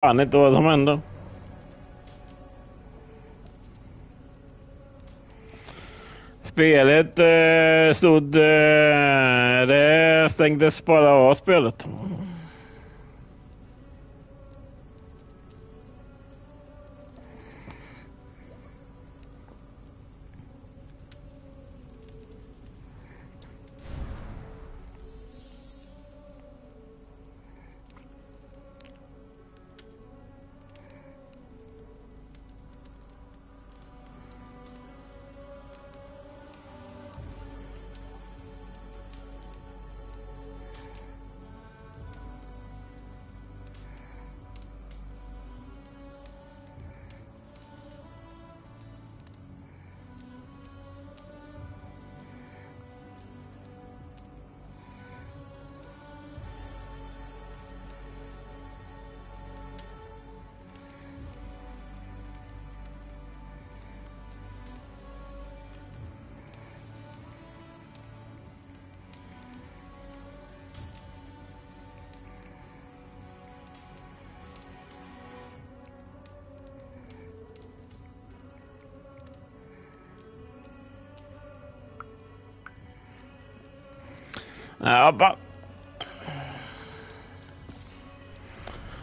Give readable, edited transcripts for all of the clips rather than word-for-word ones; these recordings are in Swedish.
fan inte vad som hände. Spelet det stängdes bara av spelet.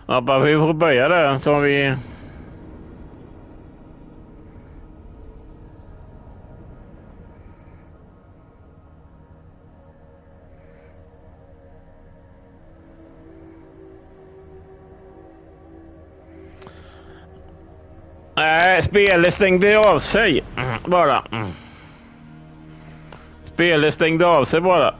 Ja, vi får börja där så vi... Nej, spelet stängde av sig bara. Spelet stängde av sig bara.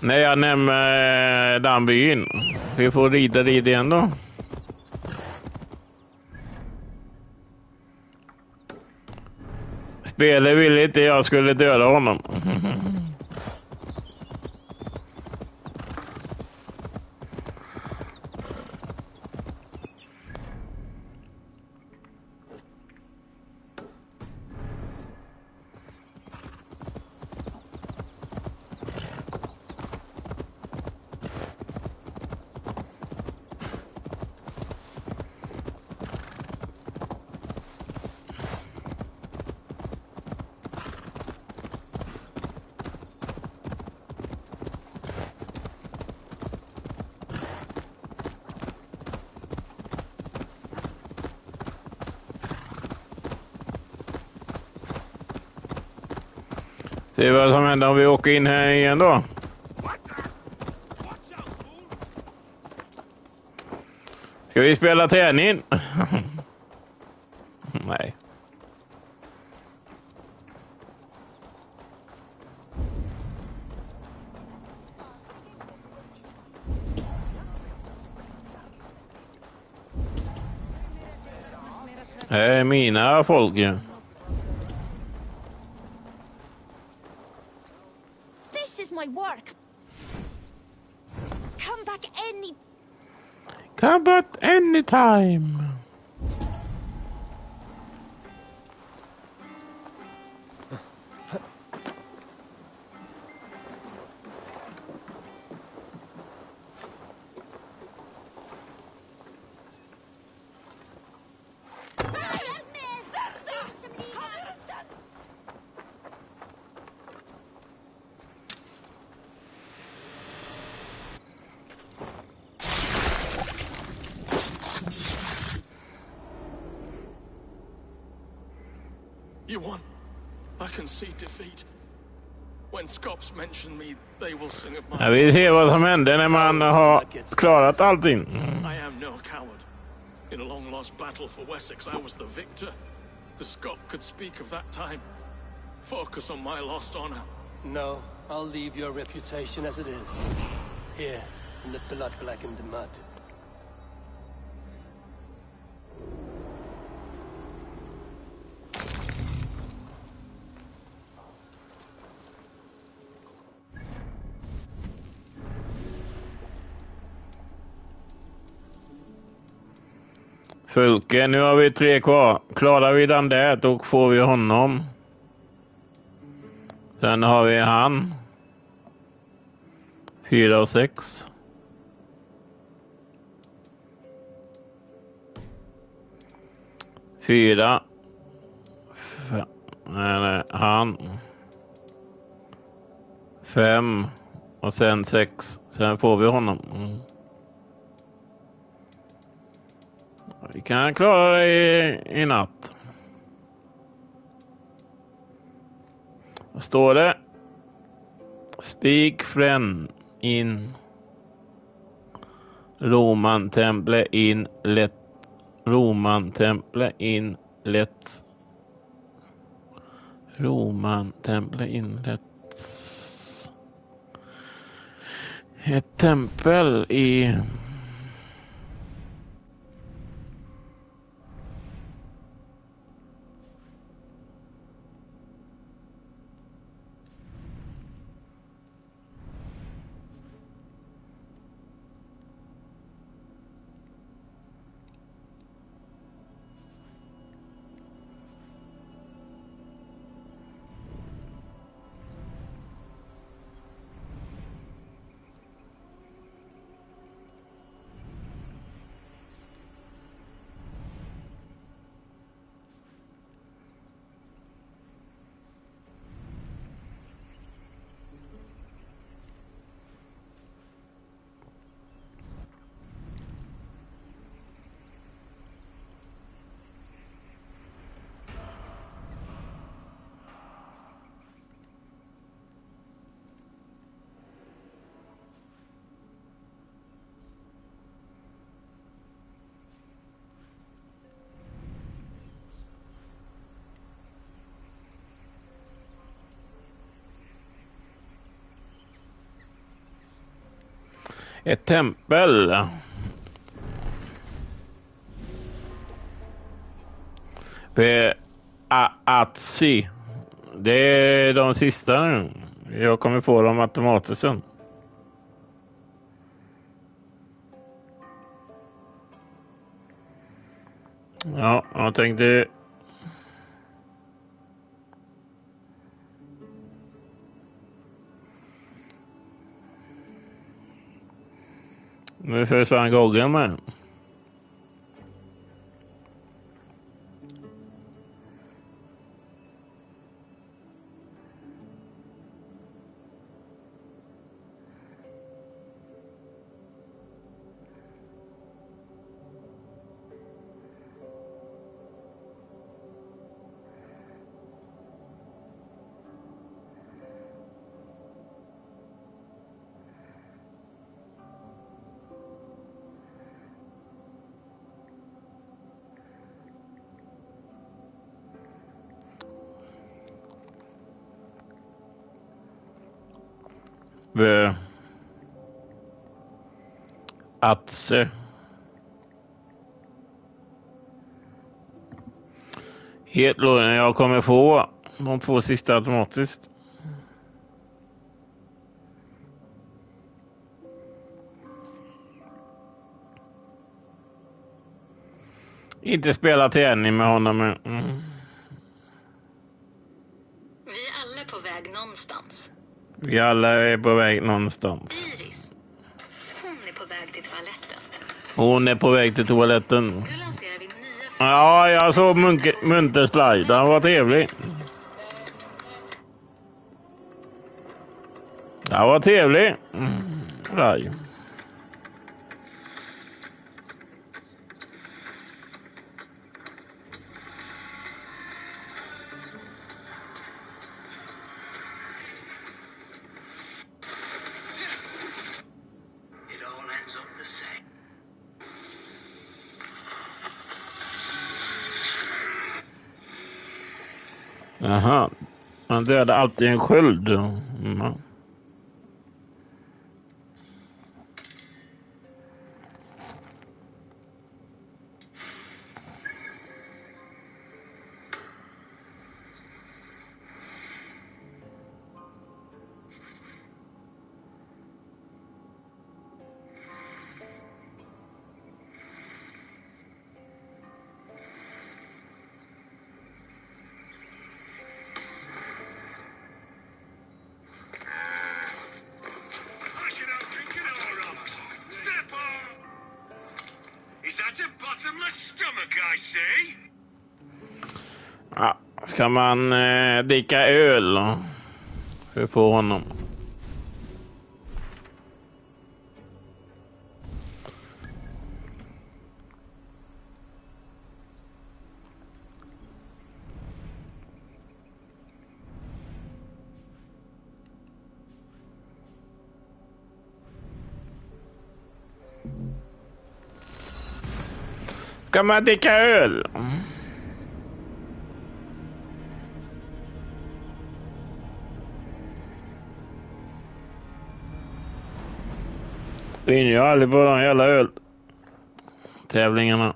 När jag nämner den byn. Vi får rida dit igen då. Spelet ville inte jag skulle döda honom. Se vad som händer om vi åker in här igen då. Ska vi spela tärning? Nej. Det är mina folk ju. My work. Come back anytime. You won. I can see defeat. When Scops mention me, they will sing of my... Jag vill se vad som händer när man har klarat allting. I am no coward. In a long lost battle for Wessex, I was the victor. The Scop could speak of that time. Focus on my lost honor. No, I'll leave your reputation as it is. Here, in the blood-blackened mud. Fulke, nu har vi 3 kvar. Klarar vi den där, då får vi honom. Sen har vi han. 4 och 6. Fyra. Nej, han. 5. Och sen 6. Sen får vi honom. Vi kan klara det i natt. Vad står det? Speak friend in Roman temple in let. Roman temple in let. Roman temple in let. Ett tempel i... Ett tempel. Atsi. Det är de sista nu. Jag kommer få dem automatiskt sen. Ja, jag tänkte... Nu försvann Goggen med. Atse. Helt långt. Jag kommer få de 2 sista automatiskt. Inte spela träning med honom. Men, Vi är alla på väg någonstans. Vi alla är på väg någonstans. Iris, hon är på väg till toaletten. Hon är på väg till toaletten. Nu lanserar vi nya... Ja, jag såg Munterslide. Den var trevlig. Den var trevlig. Slide. It all ends up the same. Jaha. Man dödar alltid en sköld. my stomach, I say. Ja, ska man dricka öl? Hur på honom? Ska man dricka öl? Vinner ju aldrig på de jävla öltävlingarna.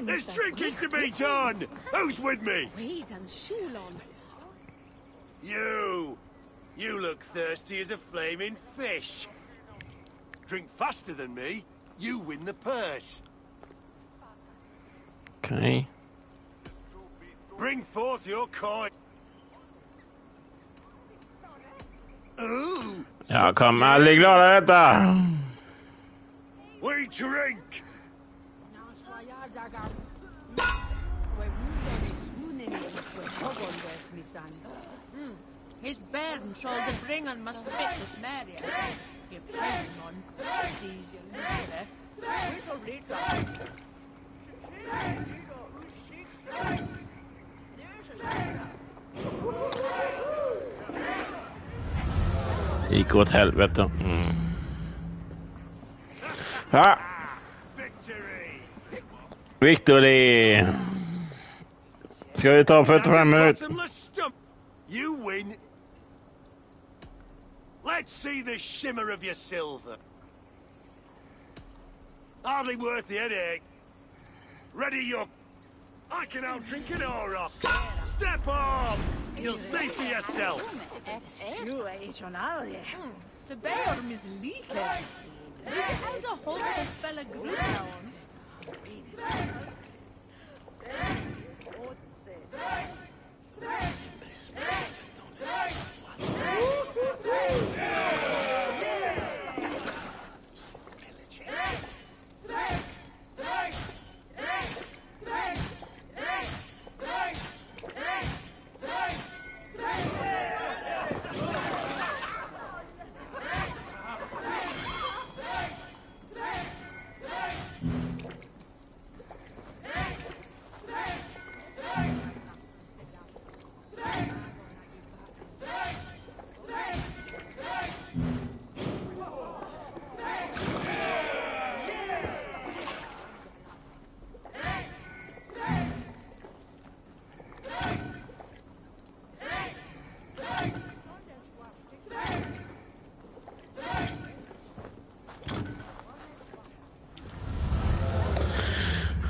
There's drinking to be done! Who's with me? You look thirsty as a flaming fish. Drink faster than me, you win the purse. Okay. Bring forth your coin. Ooh, Jag kommer aldrig klara detta. we drink. His bairn shall the bring on must spit with Mary. Give him on. Sees you later. Little later. Gick åt helvete. Ja. Victory. Ska vi ta 45 minuter? You win. Let's see the shimmer of your silver. Hardly worth the headache. Ready your... I can outdrink an aura. Step off! You'll see for yourself. Så bär misslika. Du är så hårt att spela grön.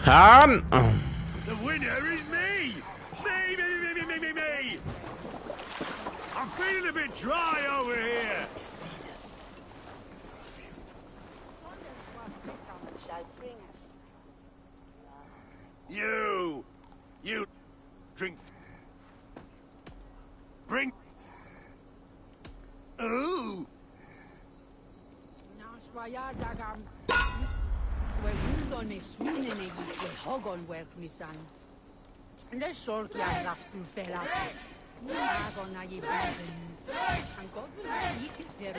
Han! The winner is me! Me! I'm feeling a bit dry over here. You drink. Bring. Ooh. Det såg jag lastbilfärra. Jag går när jag blir. Han går väl lite för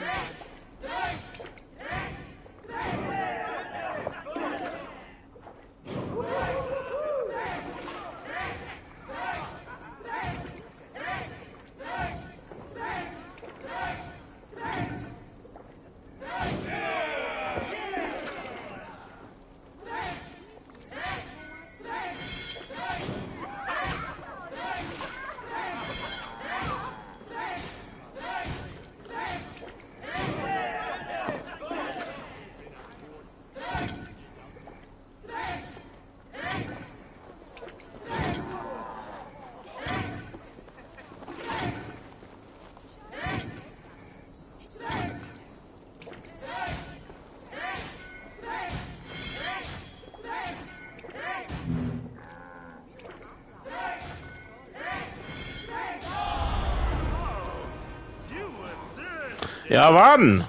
Jag vann!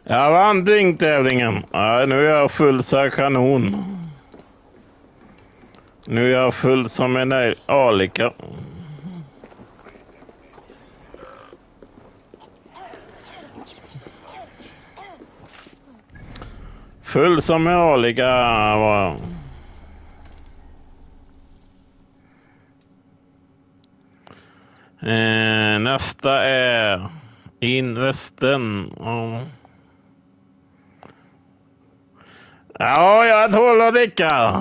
Jag vann drinktävlingen. Ja, nu är jag full så kanon. Nu är jag full som en alika. Full som en alika var. Nästa är Investen. Ja, jag tål att dricka.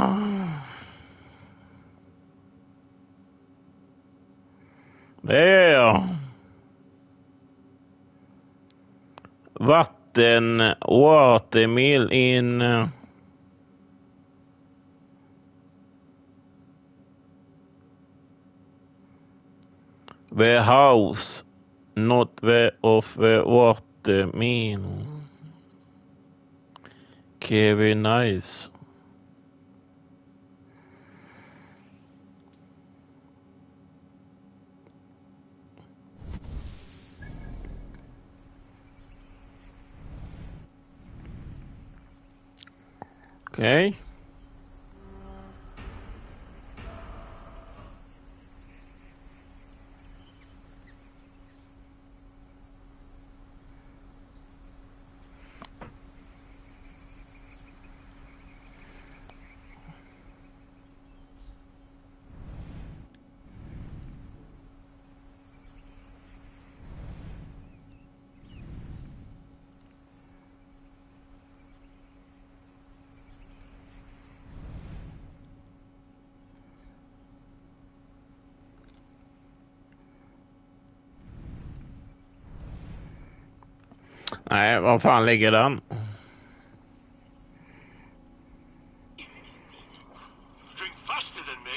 Det är jag. Watermill in the house, not the of the watermill. Very nice. Okay. Nej, var fan ligger den? Drink faster than me,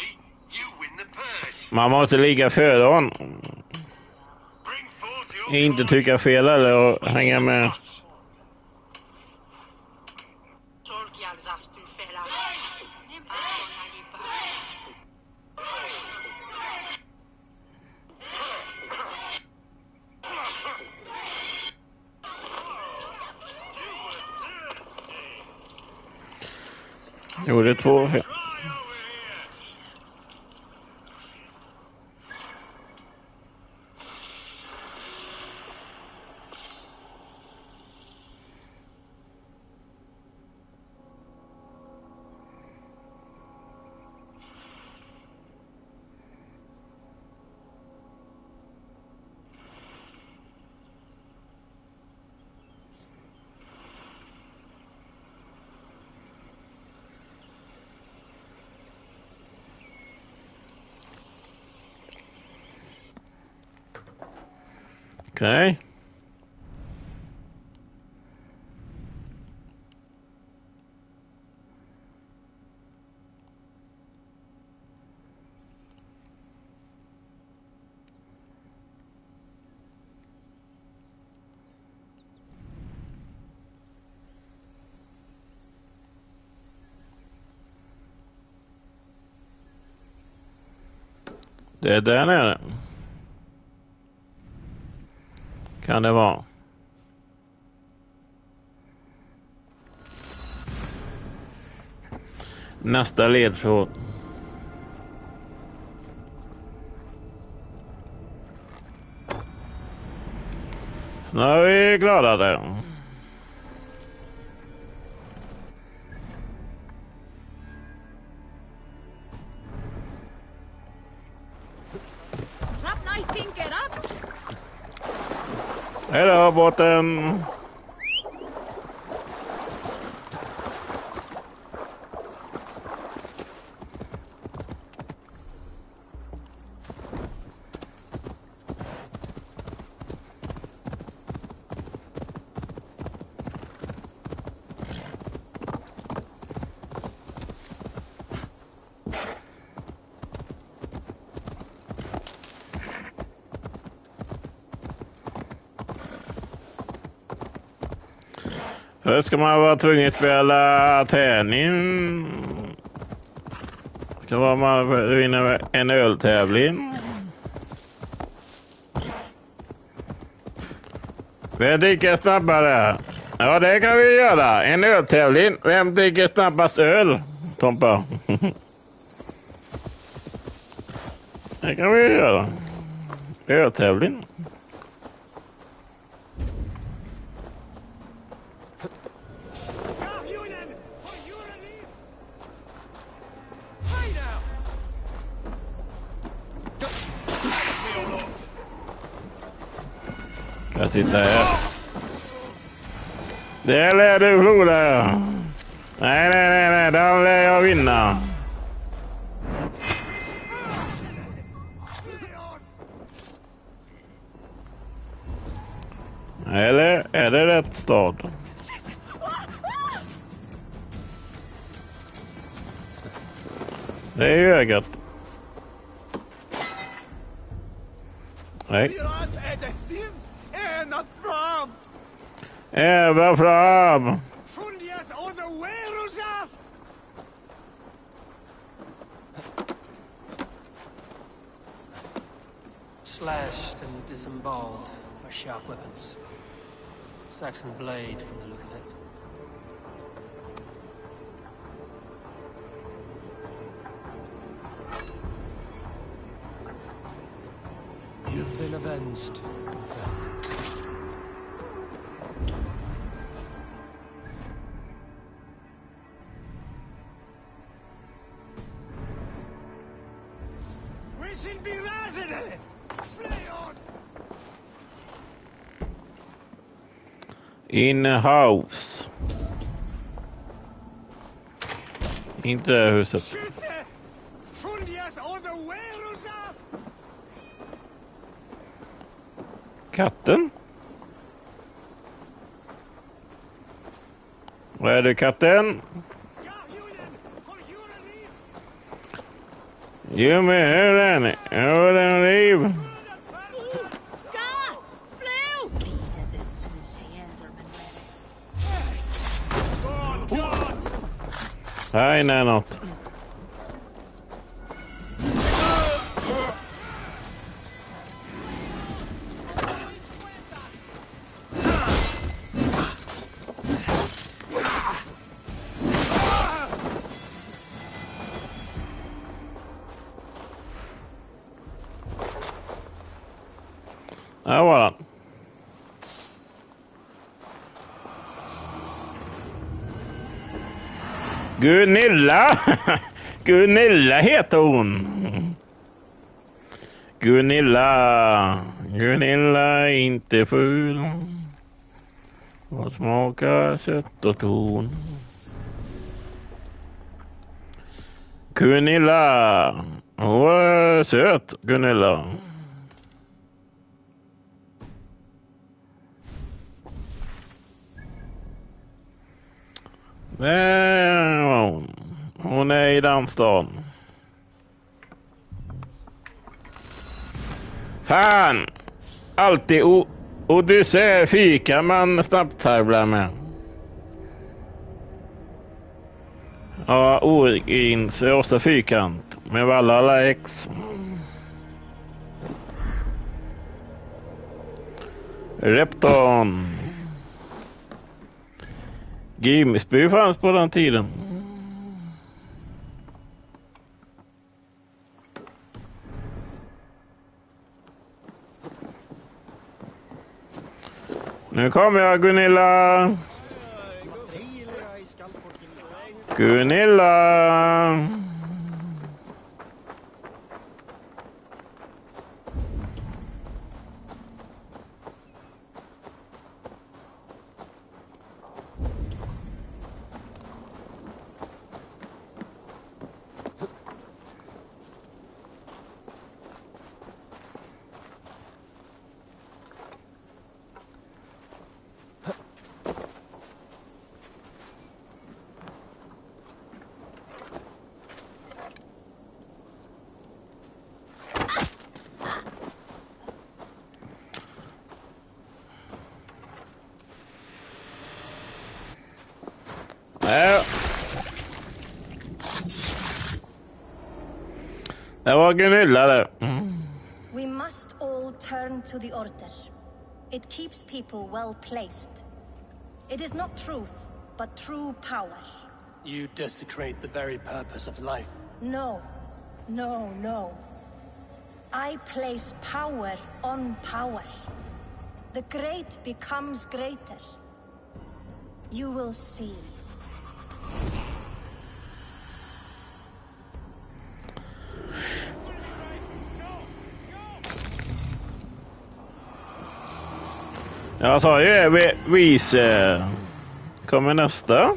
you win the purse. Man måste ligga före hon. Bring 40 Inte tycka fel eller hänga med. Gjorde 2 fel. Okej. Det är där nere. Kan det vara? Nästa ledtråd. Så nu är vi glada där. Hej då, båten! Först ska man vara tvungen att spela tärning. Så var man vinner en öltävling. Vem dricker snabbare? Ja, det kan vi göra. En öltävling. Vem dricker snabbast öl? Tompa. Det kan vi göra. Öltävling. Jag sitter här. Det lär du förlora. Nej. Där lär jag vinna. Eller är det rätt stad? Det är ju ögat. Nej. Äva fram! Slashed and disemboweled are sharp weapons. Saxon blade from the look of it. You've been avenged. In a house. Inte det huset. Katten? Vad är det, katten? Jo, men hur är den? Ja, den liv. Nej, nej, något. Där var den. Gunilla! Gunilla heter hon. Gunilla är inte ful. Och smakar sött och ton. Gunilla. Hon var söt, Gunilla. Hon är i den stan. Fan! Alltid Odyssey fika man snabbt tävlar med. Ja, Origins är också fyrkant. Med Valhalla X. Repton. Grimsby fanns på den tiden. Nu kommer jag, Gunilla. Gunilla. Det var Gunilla det. We must all turn to the order. It keeps people well placed. It is not truth, but true power. You desecrate the very purpose of life. No, no, no. I place power on power. The great becomes greater. You will see. Jag sa ju vice. Kommer nästa.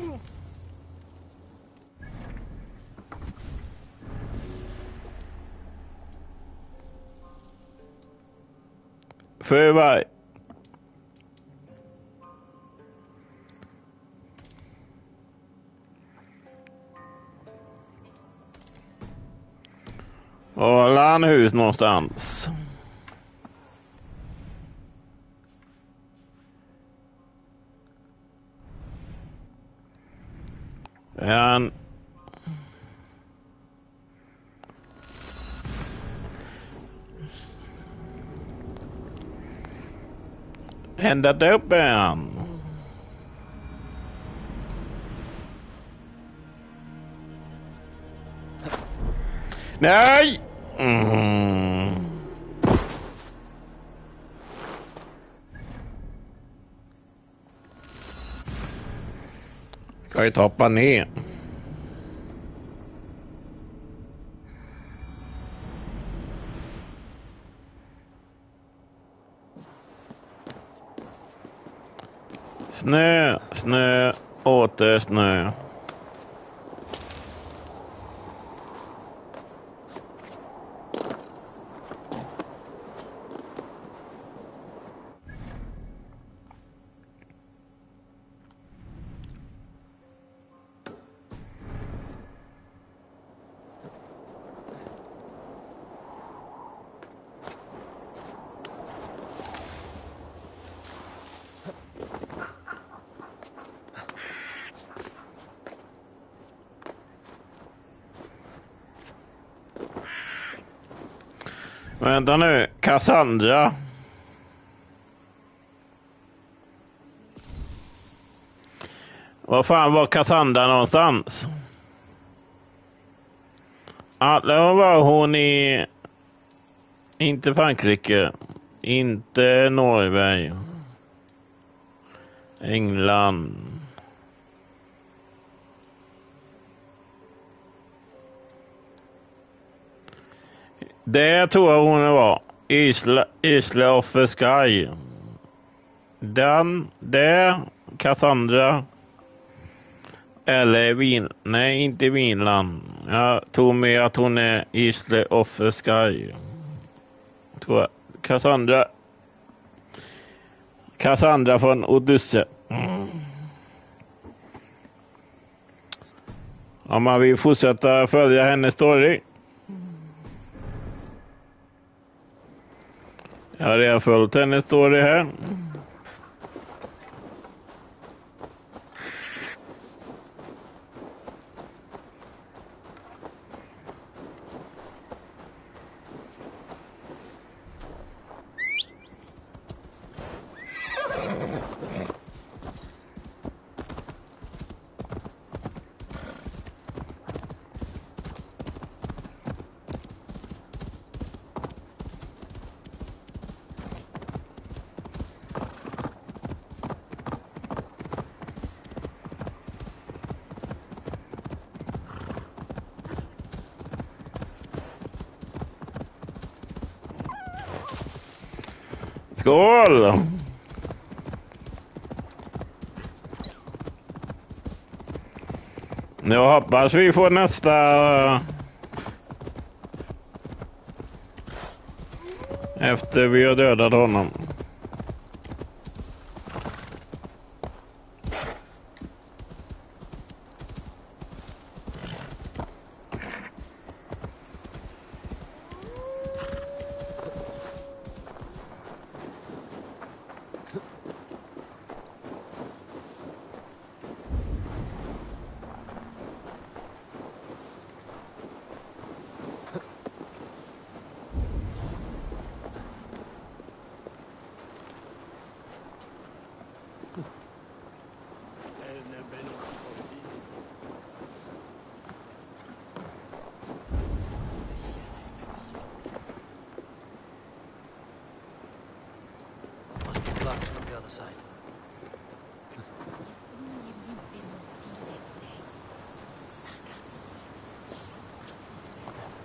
Förvar. Och landhus någonstans. En ändat upp en. Nej! Ska vi hoppa ner? Snö, snö, åter snö. Vänta nu, Cassandra. Var fan var Cassandra någonstans? Då var hon i... Inte Frankrike. Inte Norge. England. Det tror jag hon var. Isla of the Sky. Den, det, Cassandra. Eller nej, inte Vinland. Jag tror med att hon är Isla of the Sky. Tror jag. Cassandra från Odyssey. Om man vill fortsätta följa hennes story. Jag har redan följt hennes story här. Skål! Jag hoppas vi får nästa efter vi har dödat honom.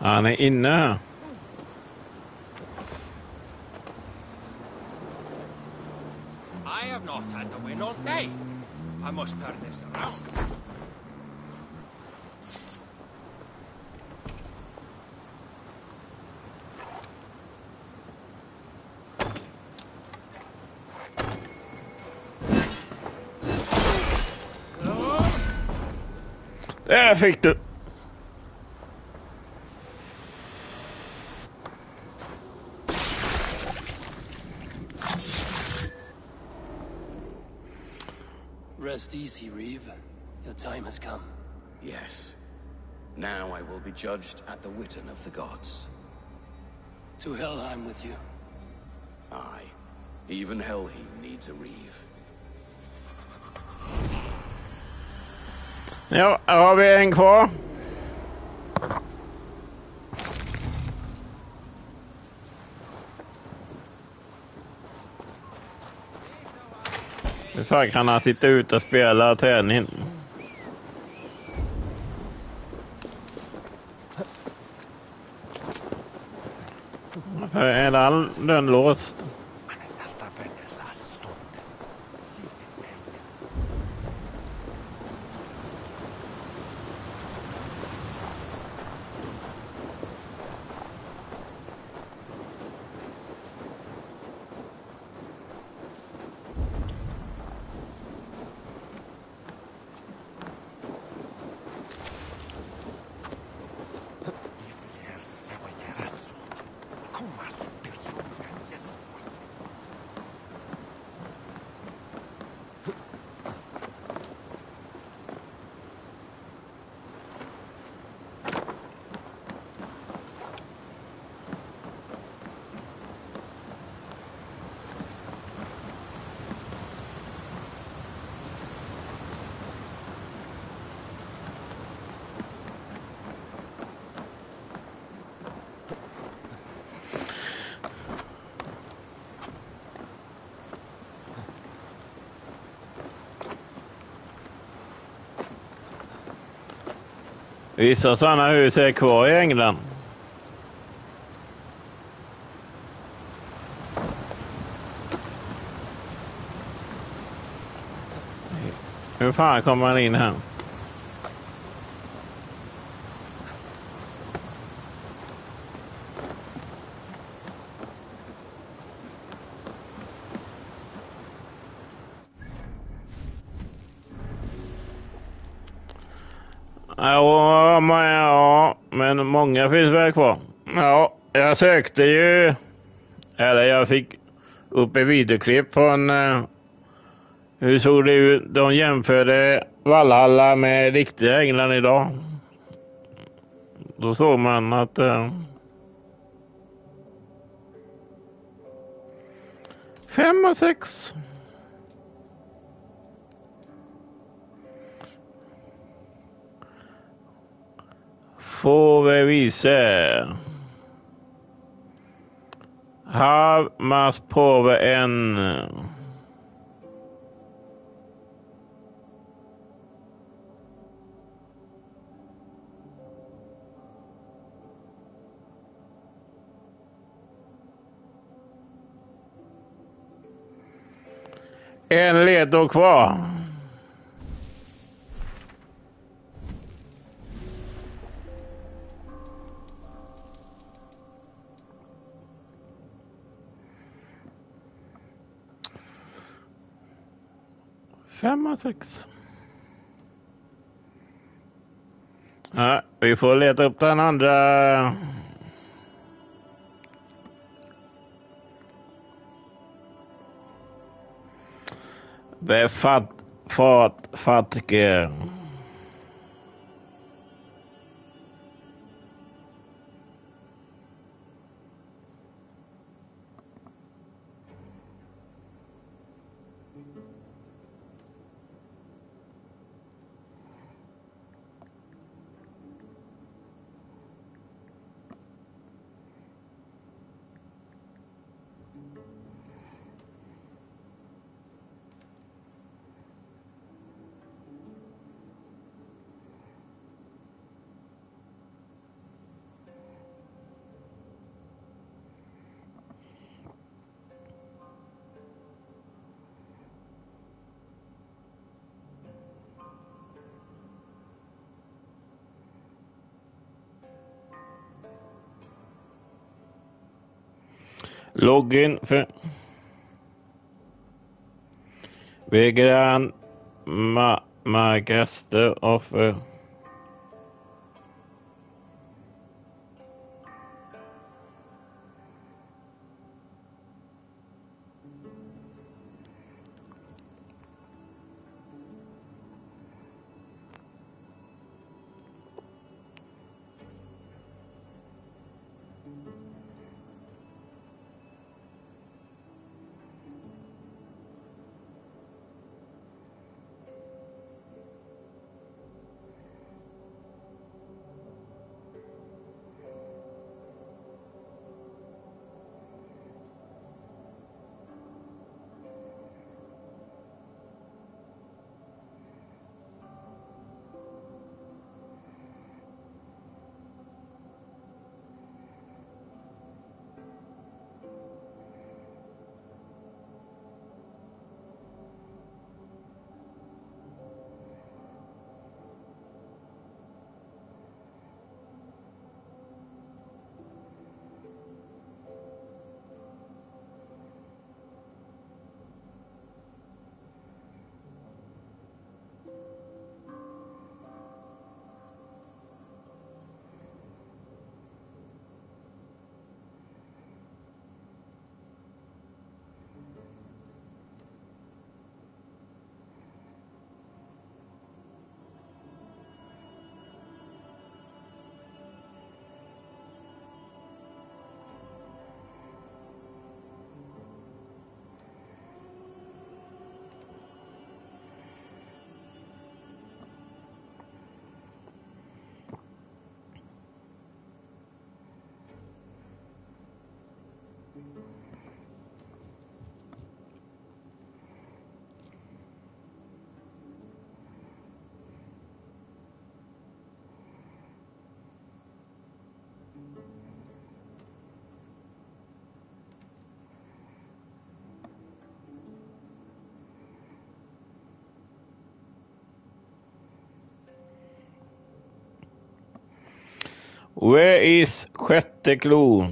Han är inne. I have not had the win all day. I must turn this around. Där fick du. Rest easy, Reeve. Your time has come. Yes. Now I will be judged at the Witten of the gods. To Helheim with you. Aye. Even Helheim needs a Reeve. Ja, har vi en kvar. Hur fan kan han sitta ute och spela träning? Är den låst? Vissa sådana hus är kvar i England. Hur fan kommer man in här? Ja, men många finns väl kvar. Ja, jag sökte ju, eller jag fick upp ett videoklipp från hur såg det ut. De jämförde Valhalla med riktiga England idag. Då såg man att 5 och 6. Får vi visa. Här måste prova en. En ledtråd kvar. Fem och 6. Ja, vi får leta upp den andra. Fattige. Login för vegan Magister of Where is sjätte klo?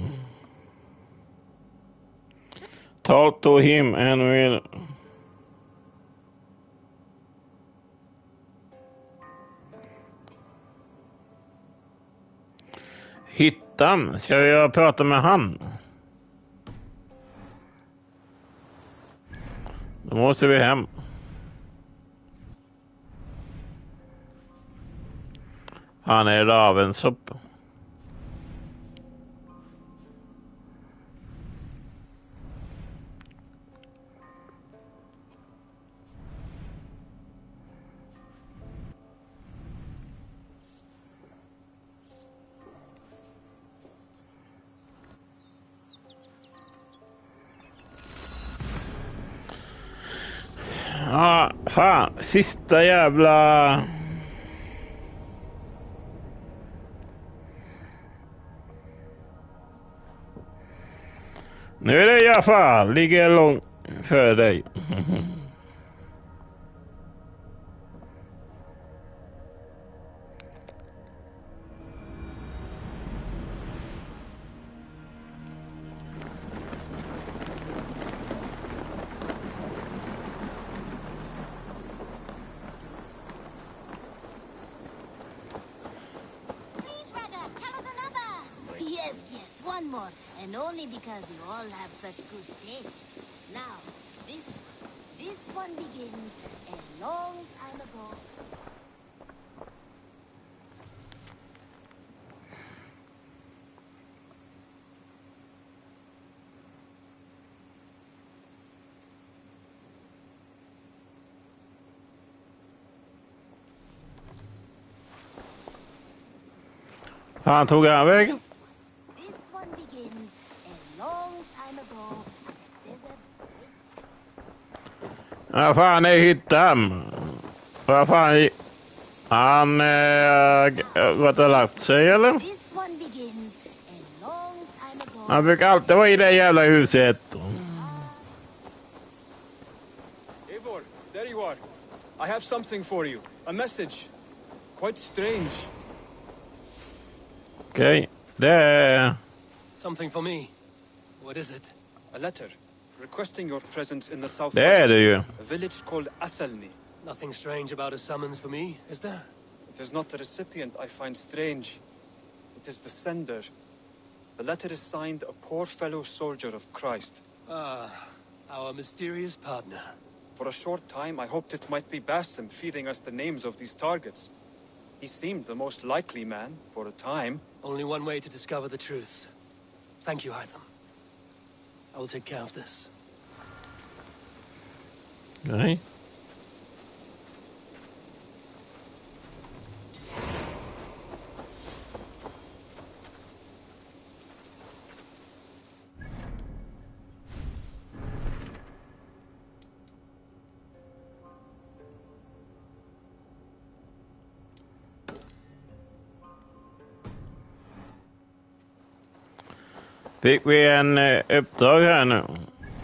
Talk to him and will hittan. Ska jag prata med han? Då måste vi hem. Han är ravensopp. Ja, fan. Sista jävla... Nu är det i alla fall. Ligger långt för dig. Yes, one more, and only because you all have such good taste. Now, this one begins a long time ago. Fan, tog han vägen? Ja, fan är hittan. Vad fan han vad har lagt sig eller? Han brukar alltid vara i det jävla huset. Eivor, there you are. I have something for you. A message. Quite strange. Okej, det är... Something for me. What is it? A letter requesting your presence in the Det southwest. är det ju. A village called Athelney. Nothing strange about a summons for me, is there? It is not the recipient I find strange. It is the sender. The letter is signed a poor fellow soldier of Christ. Ah, our mysterious partner. For a short time, I hoped it might be Basim feeding us the names of these targets. He seemed the most likely man, for a time. Only one way to discover the truth. Thank you, Hytham. I will take care of this. Nej. Fick vi en uppdrag här nu?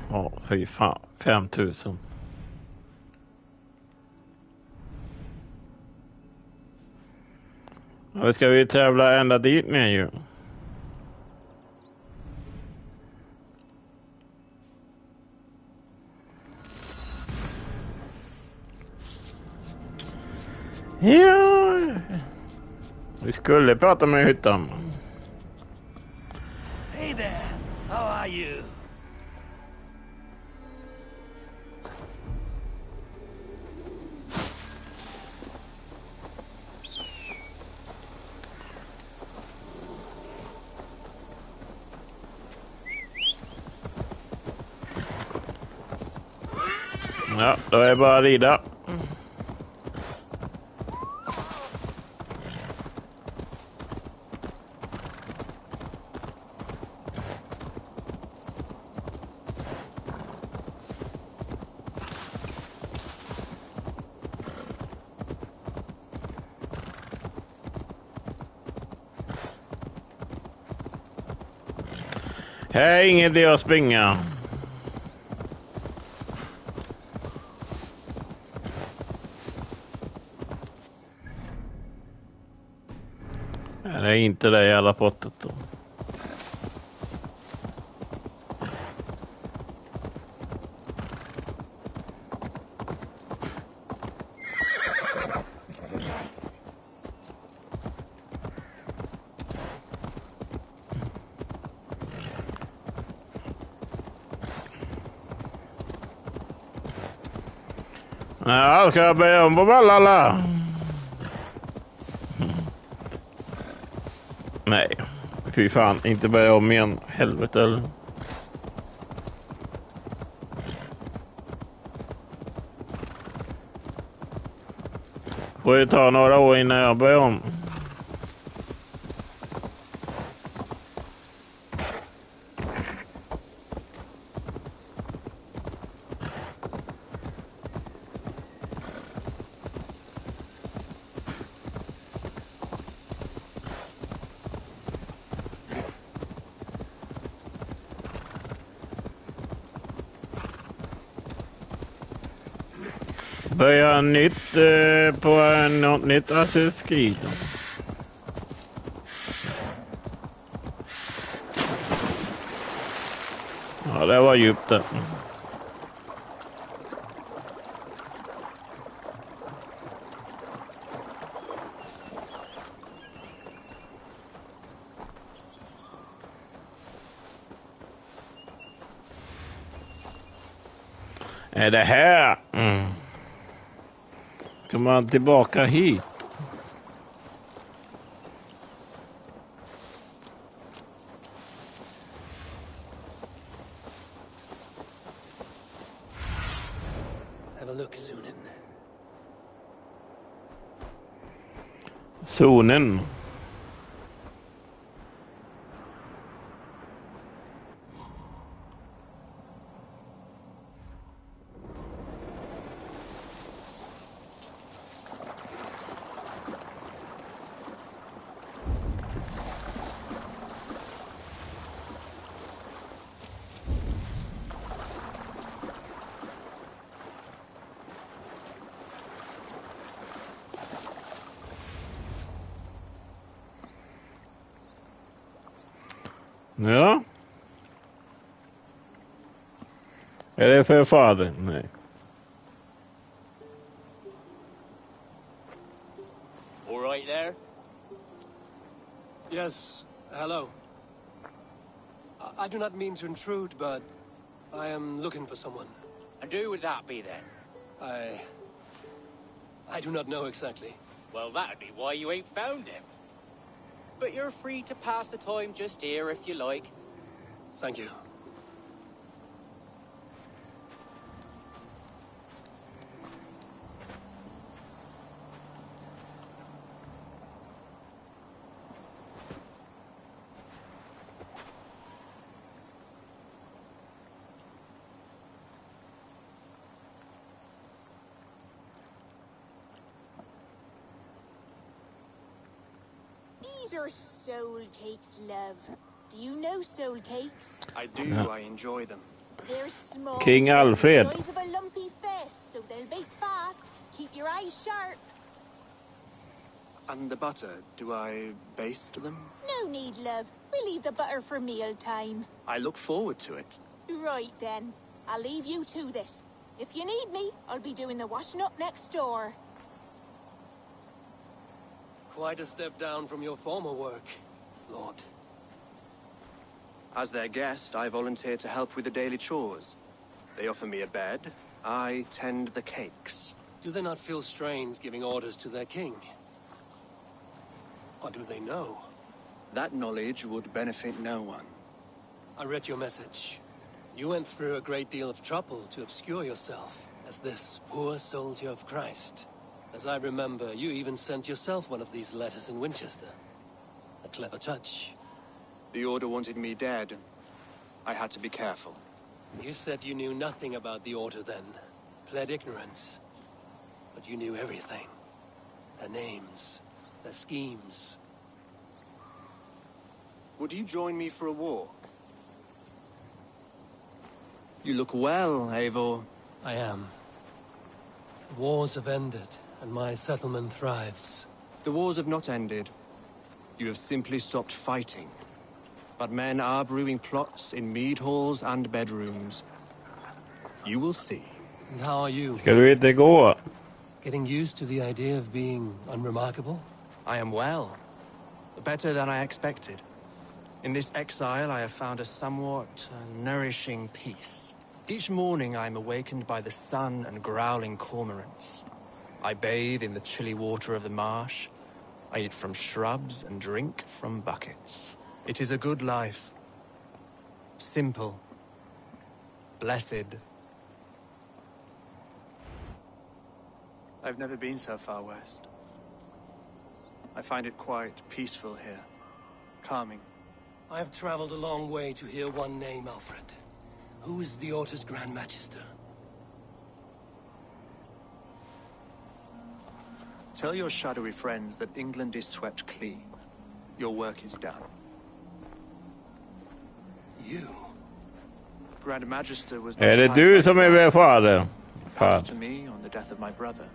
Ja, fy fan. 5000. Då ska vi tävla ända dit med ju. Ja. Vi skulle prata med hyttan. Hey there, how are you? Ja, då är det bara att rida. Här är ingen idé att springa. Det är inte det jävla pottet då. Ja, ska jag börja om på Valhalla? Nej, fy fan, inte börja om igen. Helvete eller? Får ju ta några år innan jag börjar om. Börja nytt på något nytt Assassin's Creed. Ja, det var djupt det. Är det här? Ska man tillbaka hit? Have a look, Sunan. Zonen. Ja. Är det för fadern? Nej. All right there? Yes, hello. I do not mean to intrude, but I am looking for someone. And who would that be then? I do not know exactly. Well, that'd be why you ain't found him. But you're free to pass the time just here if you like. Thank you. These are soul cakes, love. Do you know soul cakes? I do. I enjoy them. They're small. King Alfred. The size of a lumpy fist, so they'll bake fast. Keep your eyes sharp. And the butter, do I baste them? No need, love. We'll leave the butter for meal time. I look forward to it. Right then. I'll leave you to this. If you need me, I'll be doing the washing up next door. Quite a step down from your former work, Lord. As their guest, I volunteer to help with the daily chores. They offer me a bed. I tend the cakes. Do they not feel strange giving orders to their king? Or do they know? That knowledge would benefit no one. I read your message. You went through a great deal of trouble to obscure yourself as this poor soldier of Christ. As I remember, you even sent yourself one of these letters in Winchester. A clever touch. The Order wanted me dead. I had to be careful. You said you knew nothing about the Order then. Pled ignorance. But you knew everything. Their names. Their schemes. Would you join me for a walk? You look well, Eivor. I am. The wars have ended, and my settlement thrives. The wars have not ended. You have simply stopped fighting. But men are brewing plots in mead halls and bedrooms. You will see. And how are you? Ska du inte gå? Getting used to the idea of being unremarkable? I am well. Better than I expected. In this exile, I have found a somewhat nourishing peace. Each morning, I am awakened by the sun and growling cormorants. I bathe in the chilly water of the marsh. I eat from shrubs and drink from buckets. It is a good life. Simple. Blessed. I've never been so far west. I find it quite peaceful here. Calming. I have traveled a long way to hear one name, Alfred. Who is the Order's Grand Magister? Tell your shadowy friends that England is swept clean. Your work is done. You? Grand Magister was Är det du som är fader? Passed to me on the death of my brother.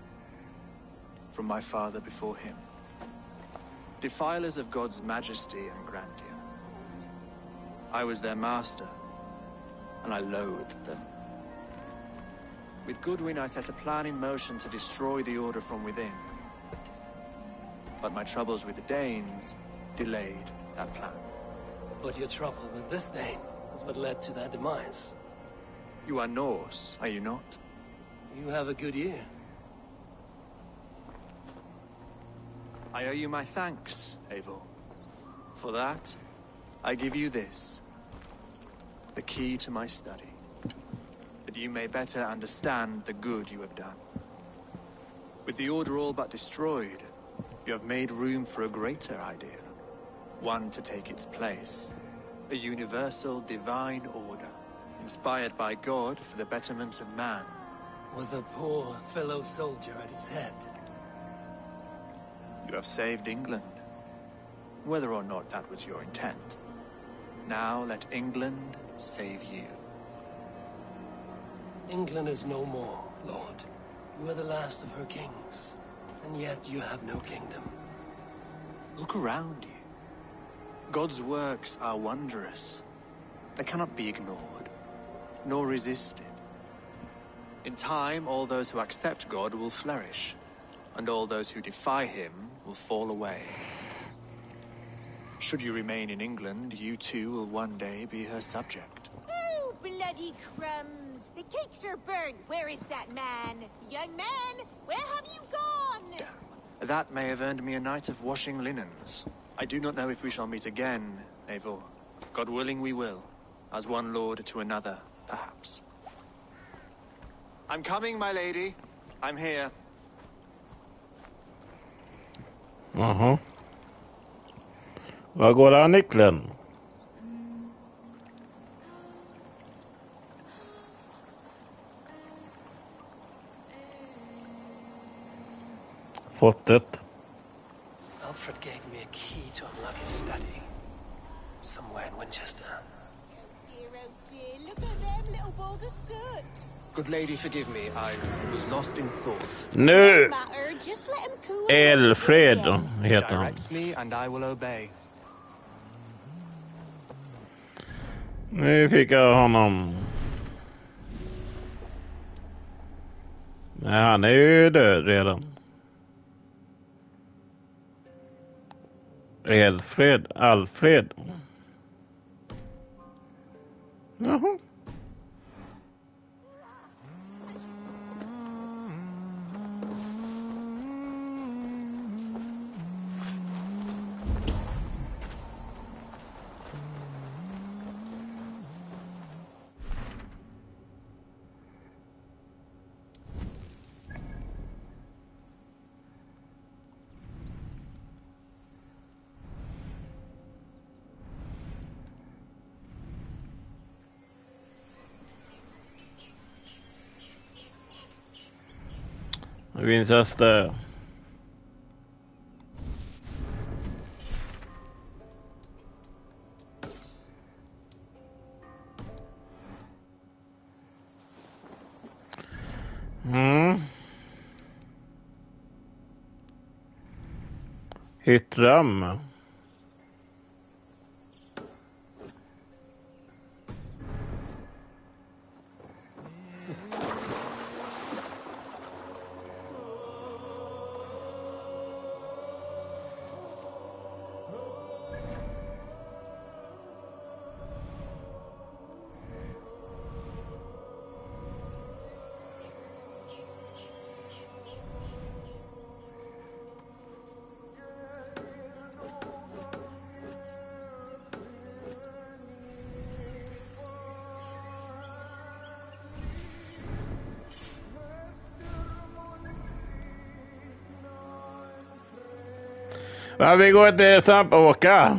From my father before him. Defilers of God's majesty and grandeur. I was their master, and I loathed them. With Goodwin, I set a plan in motion to destroy the Order from within. But my troubles with the Danes delayed that plan. But your trouble with this Dane was what led to their demise. You are Norse, are you not? You have a good ear. I owe you my thanks, Eivor. For that, I give you this. The key to my study. That you may better understand the good you have done. With the Order all but destroyed, you have made room for a greater idea. One to take its place. A universal divine order, inspired by God for the betterment of man. With a poor fellow soldier at its head. You have saved England, whether or not that was your intent. Now let England save you. England is no more, Lord. You are the last of her kings, and yet you have no kingdom. Look around you. God's works are wondrous. They cannot be ignored, nor resisted. In time, all those who accept God will flourish, and all those who defy him will fall away. Should you remain in England, you too will one day be her subject. Oh, bloody crumbs! The cakes are burned. Where is that man? Young man, where have you gone? Damn. That may have earned me a night of washing linens. I do not know if we shall meet again, Eivor. God willing we will. As one lord to another, perhaps. I'm coming, my lady. I'm here. Jaha. Var går den nyckeln? Fortet. Alfred gave me a key to unlock his study. Somewhere in Winchester. Oh dear, look at them little balls of soot. Good lady, forgive me. I was lost in thought. Nu! Matter, just let him cool. Elfred heter han. Direct me and I will obey. Nu fick jag honom. Nej, han är ju död redan. Alfred. Jaha. Winchester. Hyttram. Ja, vi går till Snappåka.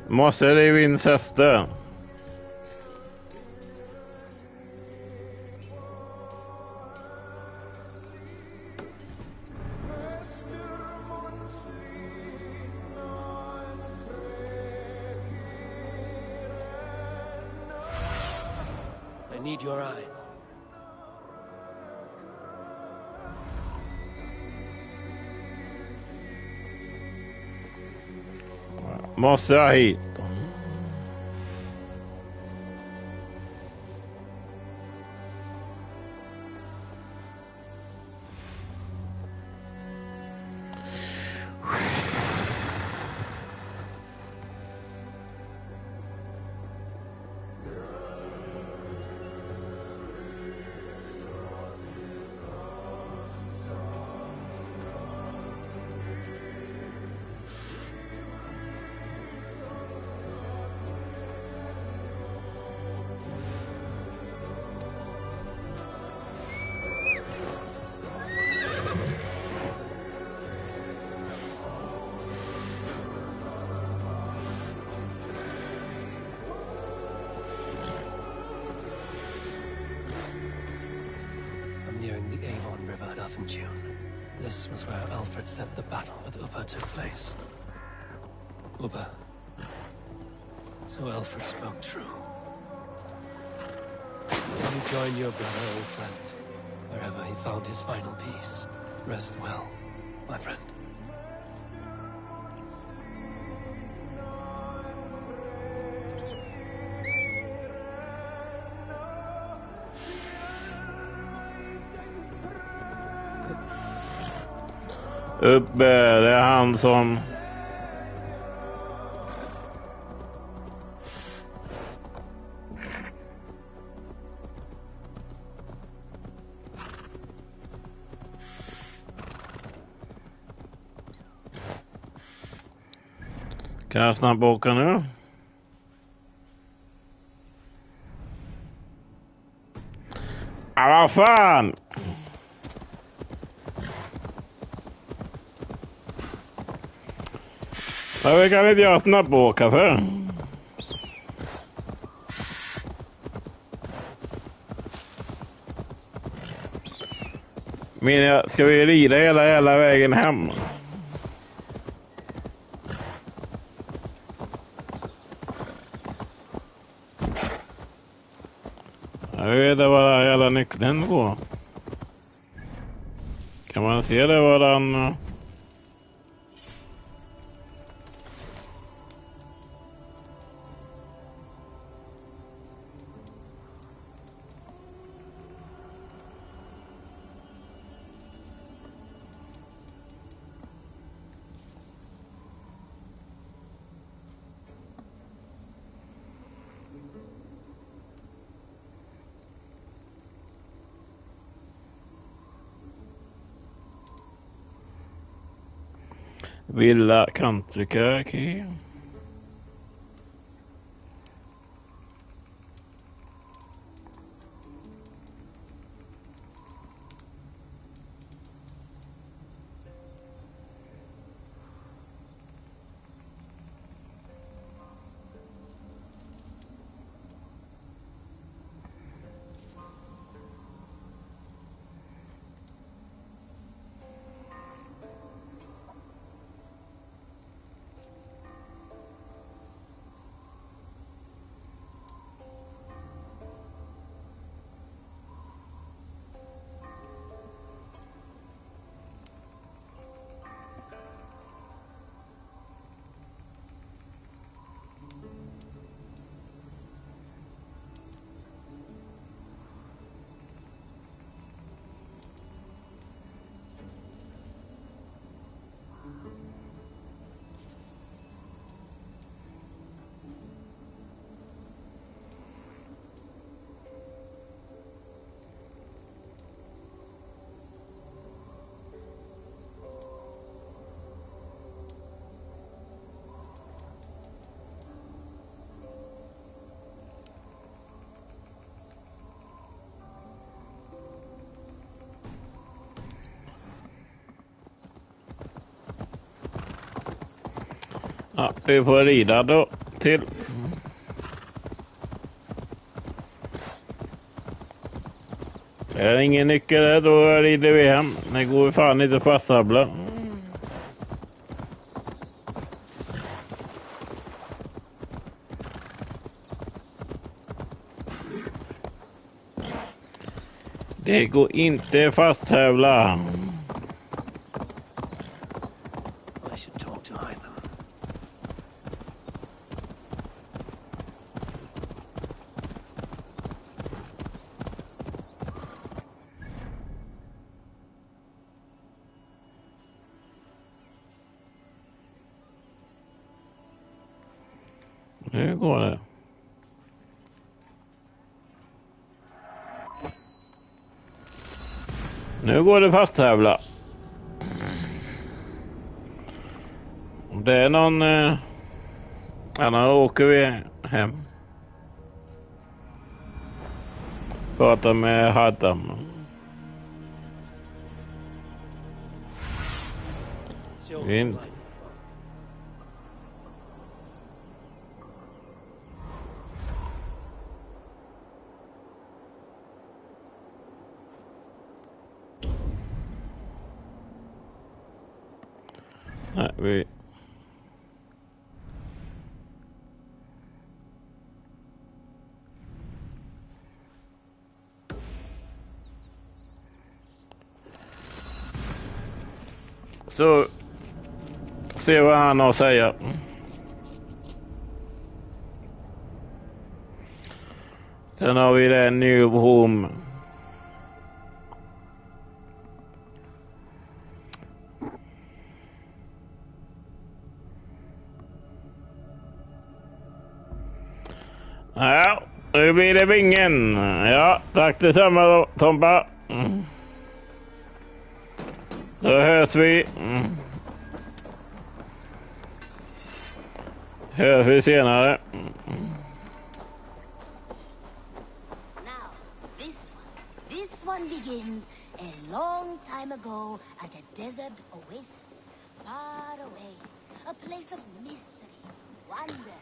Måste det i Winchester. I need your eye. Måste jag hit? This was where Alfred said the battle with Uppa took place. Uppa. So Alfred spoke true. Can you join your brother, old friend, wherever he found his final peace? Rest well, my friend. Uppe, det är han som... Kan jag snabbt åka nu? Vad fan! Varför kan inte jag snabbt åka för? Men ska vi rida hela vägen hem? Jag vet inte vad hela nyckeln går. Kan man se det vad den... Villa Countrykök. Ja, vi får rida då till. Det är ingen nyckel där, då rider vi hem. Det går fan inte fastsabla. Det går inte fasttävla. Nu går det. Nu går det fast tävla. Om det är någon... annars åker vi hem. Prata med Haddam. Vinst. Nej, vi... Så se vad han har att säga. Sen har vi den New Home. Ja, nu blir det vingen. Ja, tack detsamma då, Tompa. Då hörs vi. Hörs vi senare. Now, this one begins a long time ago at a desert oasis, far away. A place of mystery, wonder,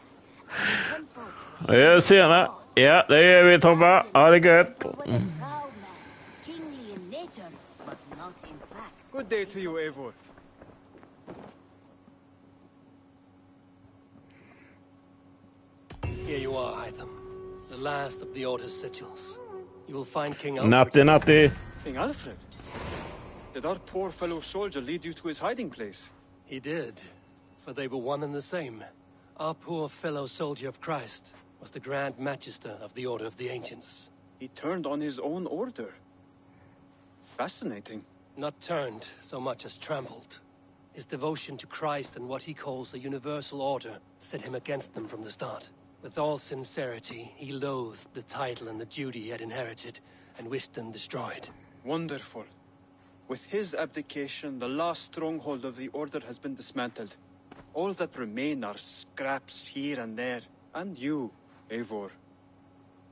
and comfort. Vi hörs senare. Ja, det gör vi, Tompa. Ha det gött. Was a proud man, kingly in nature, but not in fact. Good day to you, Eivor. Here you are, Hytham. The last of the Order's sigils. You will find King Alfred. Natti, natti. King Alfred? Did our poor fellow soldier lead you to his hiding place? He did, for they were one and the same. Our poor fellow soldier of Christ was the Grand Magister of the Order of the Ancients. He turned on his own order. Fascinating. Not turned so much as trampled. His devotion to Christ and what he calls a universal order set him against them from the start. With all sincerity, he loathed the title and the duty he had inherited, and wished them destroyed. Wonderful. With his abdication, the last stronghold of the Order has been dismantled. All that remain are scraps here and there. And you, Eivor.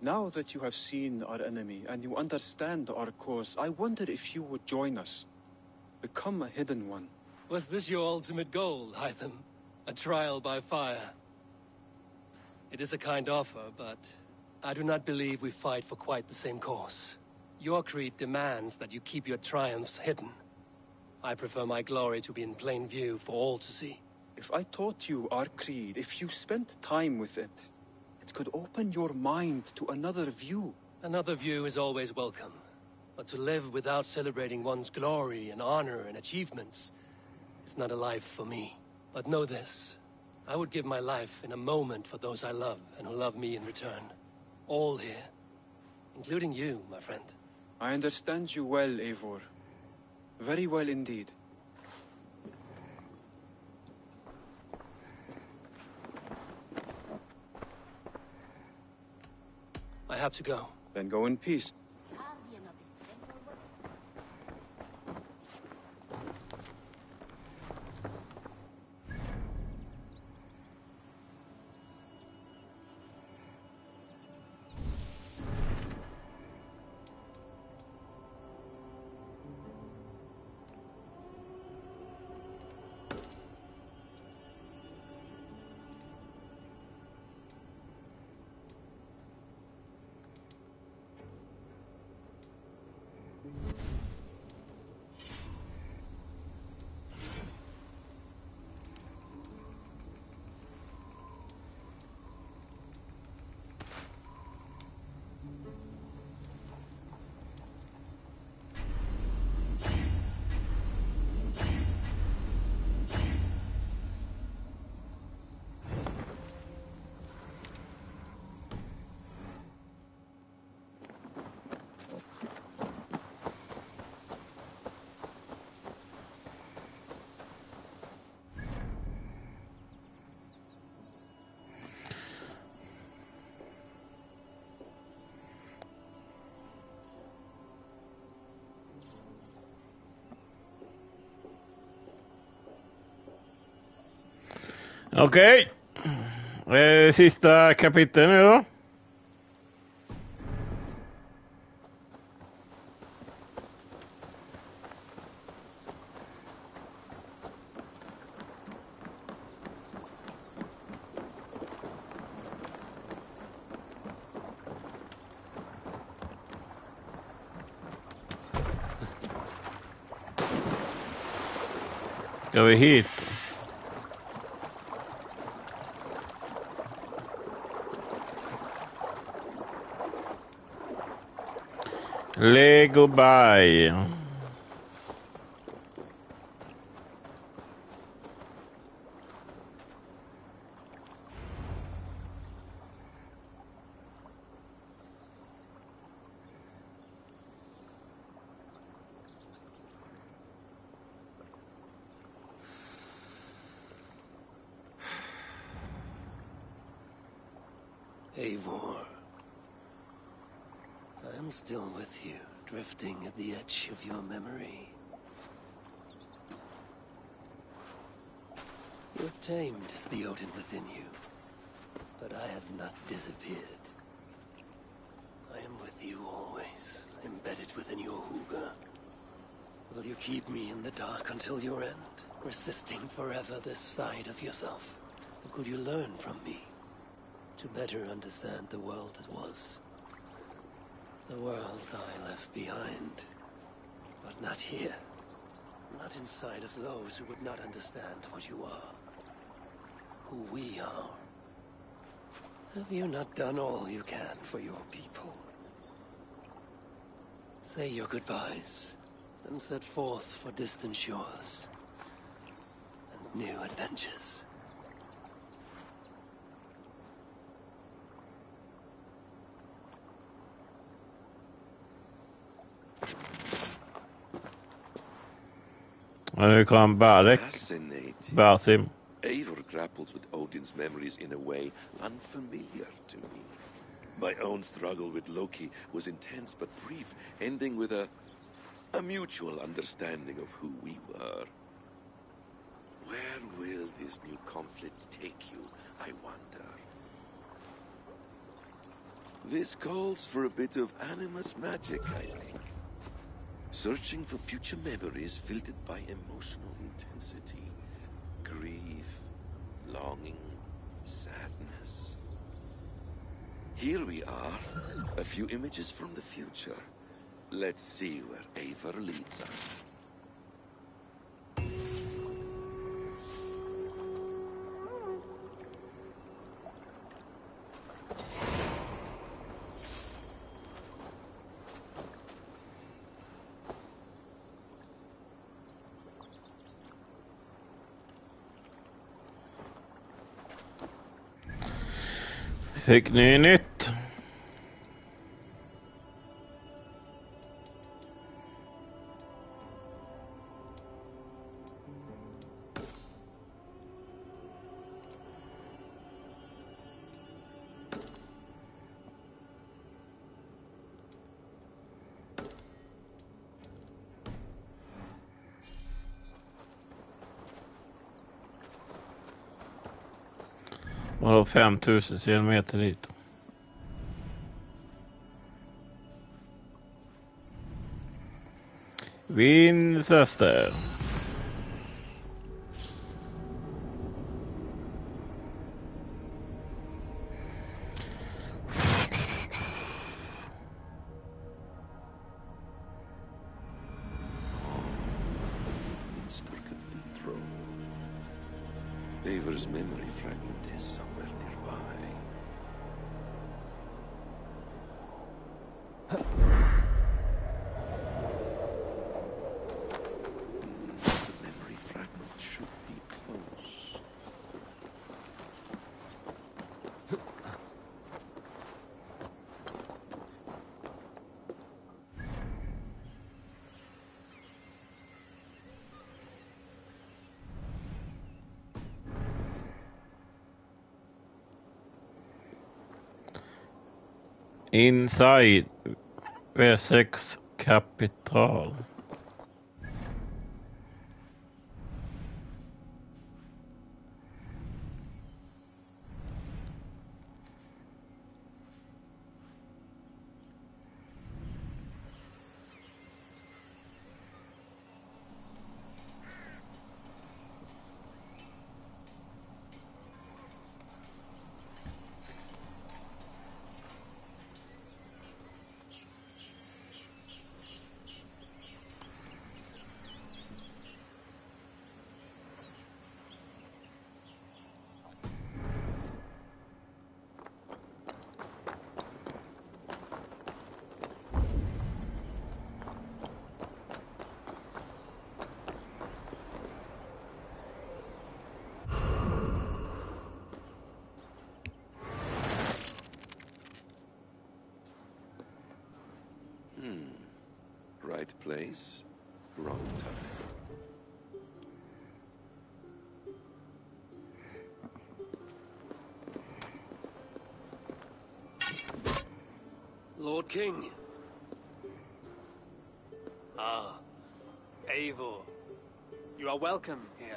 Now that you have seen our enemy and you understand our cause, I wonder if you would join us. Become a hidden one. Was this your ultimate goal, Hytham? A trial by fire? It is a kind offer, but I do not believe we fight for quite the same cause. Your creed demands that you keep your triumphs hidden. I prefer my glory to be in plain view for all to see. If I taught you our creed, if you spent time with it, it could open your mind to another view. Another view is always welcome. But to live without celebrating one's glory and honor and achievements is not a life for me. But know this. I would give my life in a moment for those I love and who love me in return. All here. Including you, my friend. I understand you well, Eivor. Very well indeed. I have to go. Then go in peace. Okej. Sista kapitel nu då. Ska vi hit? Lego by. Eivor. I am still with you, drifting at the edge of your memory. You have tamed the Odin within you, but I have not disappeared. I am with you always, embedded within your hooga. Will you keep me in the dark until your end, resisting forever this side of yourself? Or could you learn from me to better understand the world that was? The world I left behind, but not here. Not inside of those who would not understand what you are. Who we are. Have you not done all you can for your people? Say your goodbyes, and set forth for distant shores and new adventures. Nu kom Barek. Basim. Eivor grapples with Odin's memories in a way unfamiliar to me. My own struggle with Loki was intense but brief, ending with a mutual understanding of who we were. Where will this new conflict take you, I wonder? This calls for a bit of animus magic, I think. Searching for future memories filtered by emotional intensity. Grief, longing, sadness. Here we are, a few images from the future. Let's see where Eivor leads us. Fick ni nytt? Och 5000 kilometer dit. Winchester. Eivor's memory fragment is somewhere nearby. The memory fragment should be close. Inside V6 kapital. Right place, wrong time. king. Ah, Eivor. You are welcome here.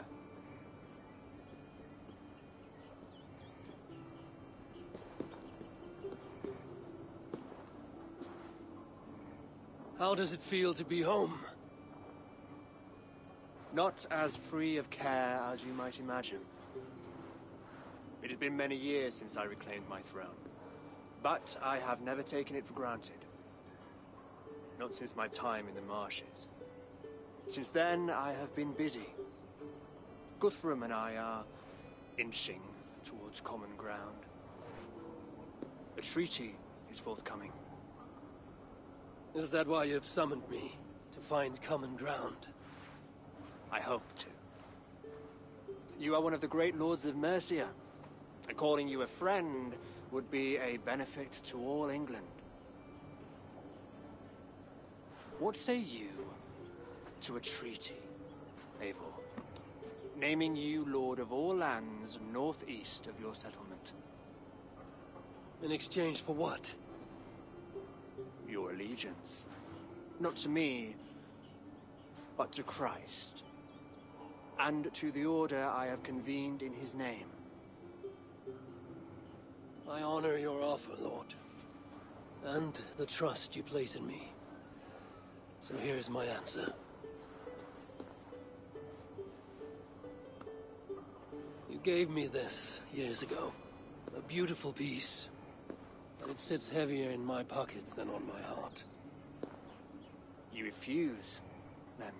How does it feel to be home? Not as free of care as you might imagine. It has been many years since I reclaimed my throne, but I have never taken it for granted. Not since my time in the marshes. Since then, I have been busy. Guthrum and I are inching towards common ground. A treaty is forthcoming. Is that why you've summoned me? To find common ground? I hope to. You are one of the great lords of Mercia, and calling you a friend would be a benefit to all England. What say you to a treaty, Eivor? Naming you lord of all lands northeast of your settlement. In exchange for what? Your allegiance. Not to me, but to Christ. And to the order I have convened in his name. I honor your offer, Lord. And the trust you place in me. So here's my answer. You gave me this years ago. A beautiful piece. But it sits heavier in my pocket than on my heart. You refuse, then?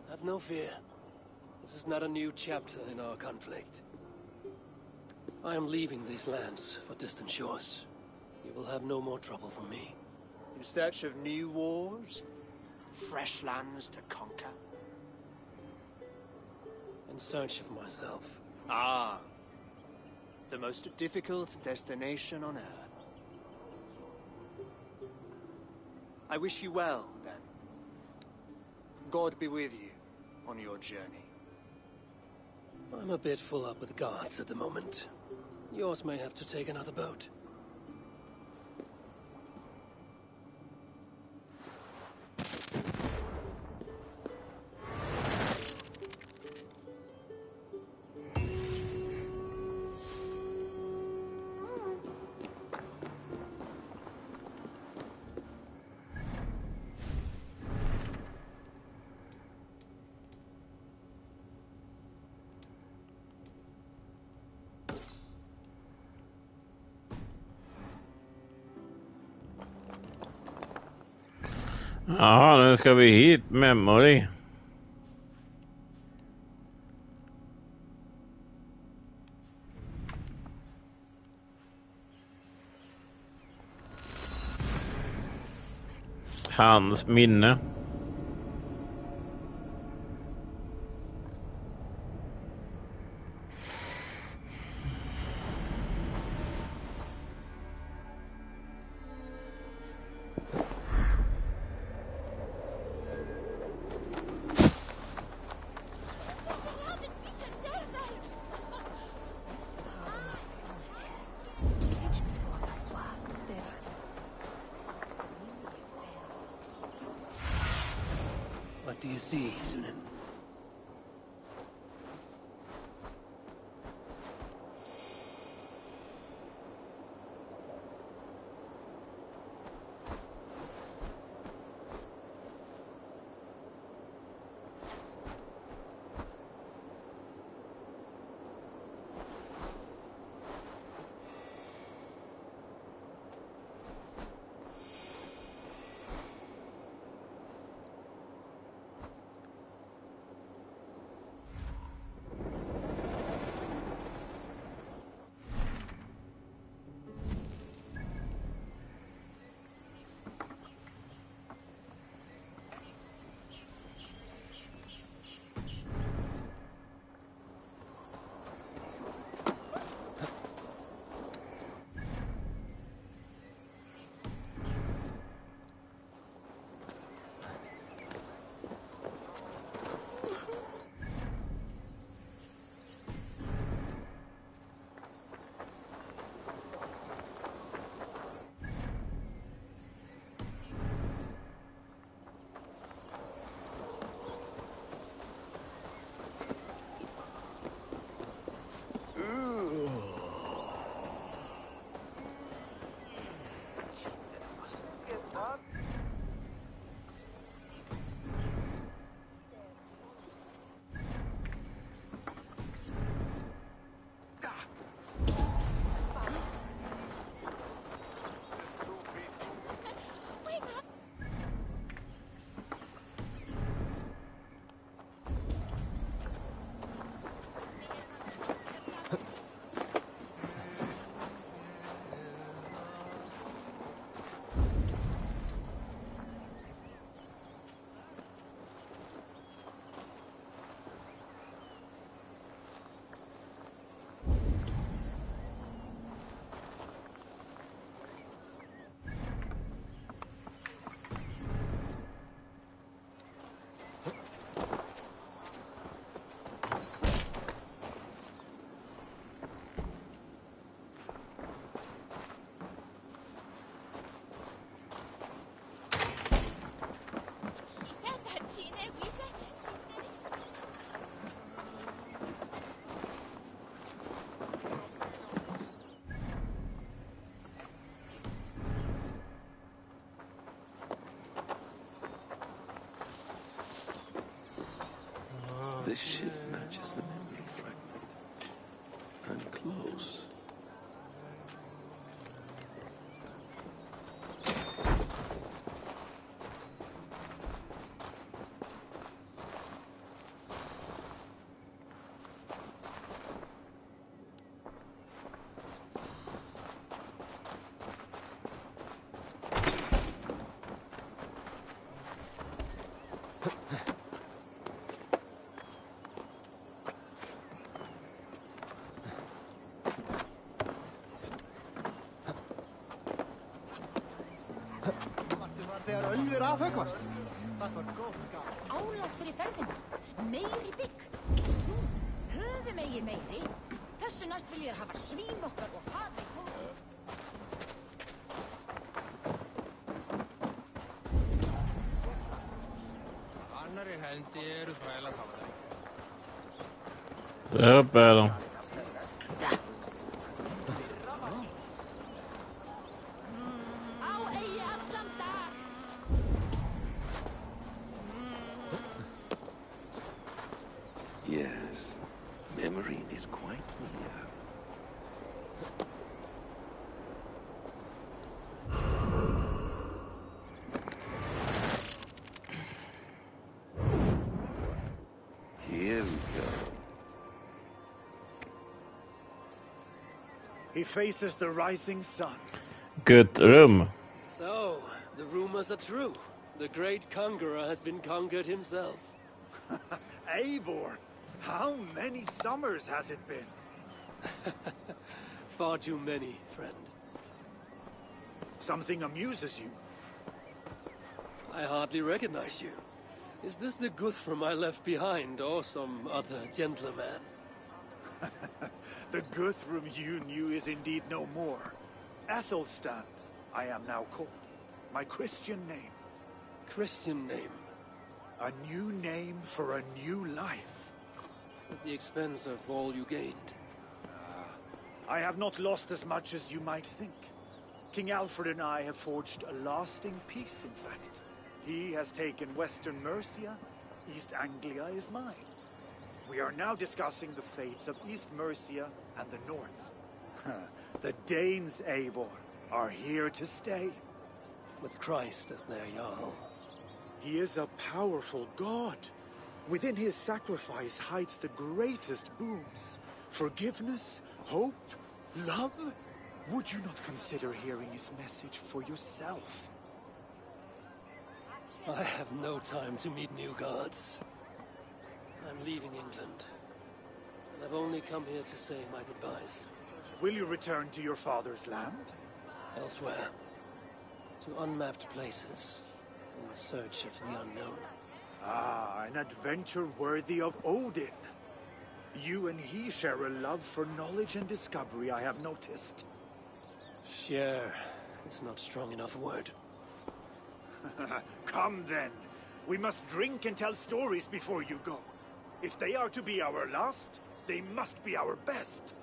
Have no fear. This is not a new chapter in our conflict. I am leaving these lands for distant shores. You will have no more trouble from me. In search of new wars? Fresh lands to conquer? In search of myself. Ah. The most difficult destination on Earth. I wish you well, then. God be with you on your journey. I'm a bit full up with guards at the moment. Yours may have to take another boat. Ja, nu ska vi hit, memory. Hans minne. What do you see, Sunan? This ship matches the memory fragment. I'm close. Þegar ölfur afhöggvast. Það var gott. Álag fyrir ferðina. Meiri bygg. Nú, höfum eigi meiri. Þessu næst vil ég hafa svín okkar og faði kóru. Annari hendi eru þrælar hafa. Där uppe är de. Yes, memory is quite near. Here we go. He faces the rising sun. Gött rum. So, the rumors are true. The great conqueror has been conquered himself. Eivor, how many summers has it been? Far too many, friend. Something amuses you. I hardly recognize you. Is this the Guthrum I left behind, or some other gentleman? The Guthrum you knew is indeed no more. Athelstan, I am now called. My Christian name. Christian name? A new name for a new life. At the expense of all you gained. I have not lost as much as you might think. King Alfred and I have forged a lasting peace, in fact. He has taken Western Mercia, East Anglia is mine. We are now discussing the fates of East Mercia and the North. The Danes, Eivor, are here to stay. With Christ as their Jarl. He is a powerful god. Within his sacrifice hides the greatest boons. Forgiveness, hope, love. Would you not consider hearing his message for yourself? I have no time to meet new gods. I'm leaving England. And I've only come here to say my goodbyes. Will you return to your father's land? Elsewhere. To unmapped places. In search of the unknown. Ah, an adventure worthy of Odin. You and he share a love for knowledge and discovery, I have noticed. Share is not strong enough a word. Come then. We must drink and tell stories before you go. If they are to be our last, they must be our best.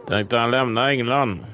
Tänkte han lämna England.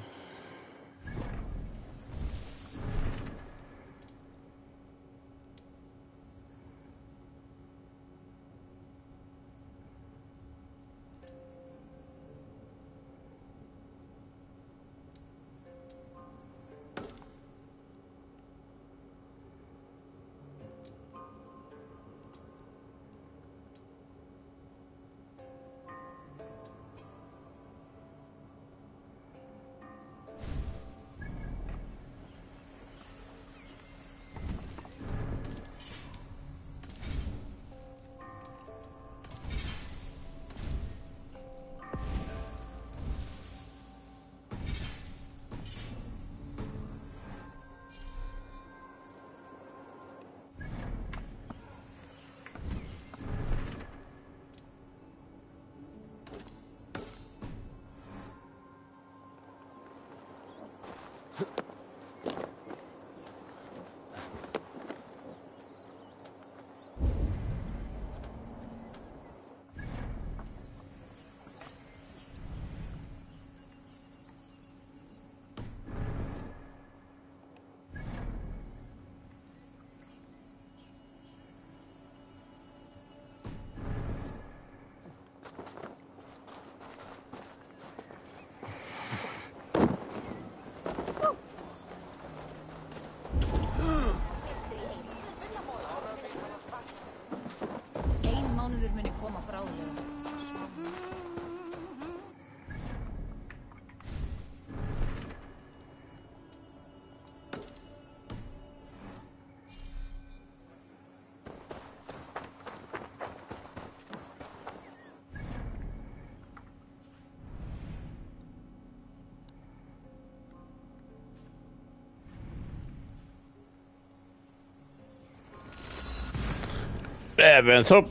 Rävensopp.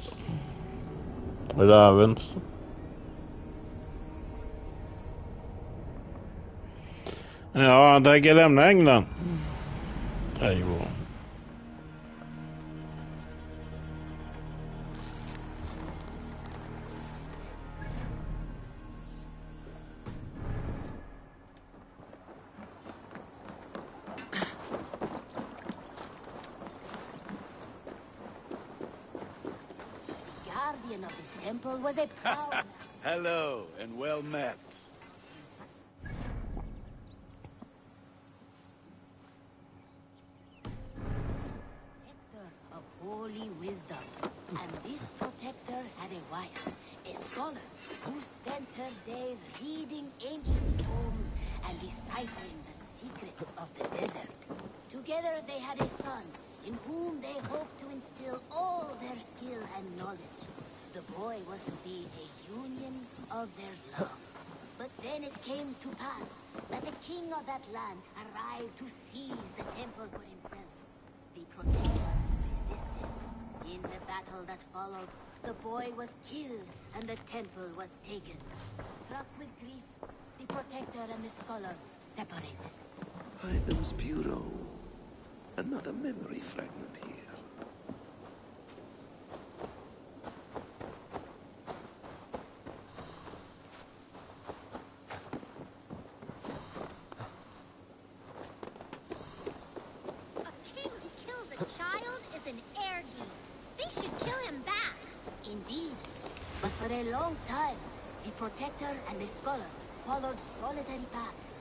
Rävens. Ja, han tänker lämna England. Jo. Guardian of this temple was a proud Hello, and well met. protector of holy wisdom. And this protector had a wife, a scholar, who spent her days reading ancient tomes and deciphering the secrets of the desert. Together they had a son, in whom they hoped to instill all their skill and knowledge. The boy was to be a union of their love. But then it came to pass that the king of that land arrived to seize the temple for himself. The protector resisted. In the battle that followed, the boy was killed and the temple was taken. Struck with grief, the protector and the scholar separated. Items Bureau. Another memory fragment here. A king who kills a child is an ergi. They should kill him back. Indeed. But for a long time, the protector and the scholar followed solitary paths.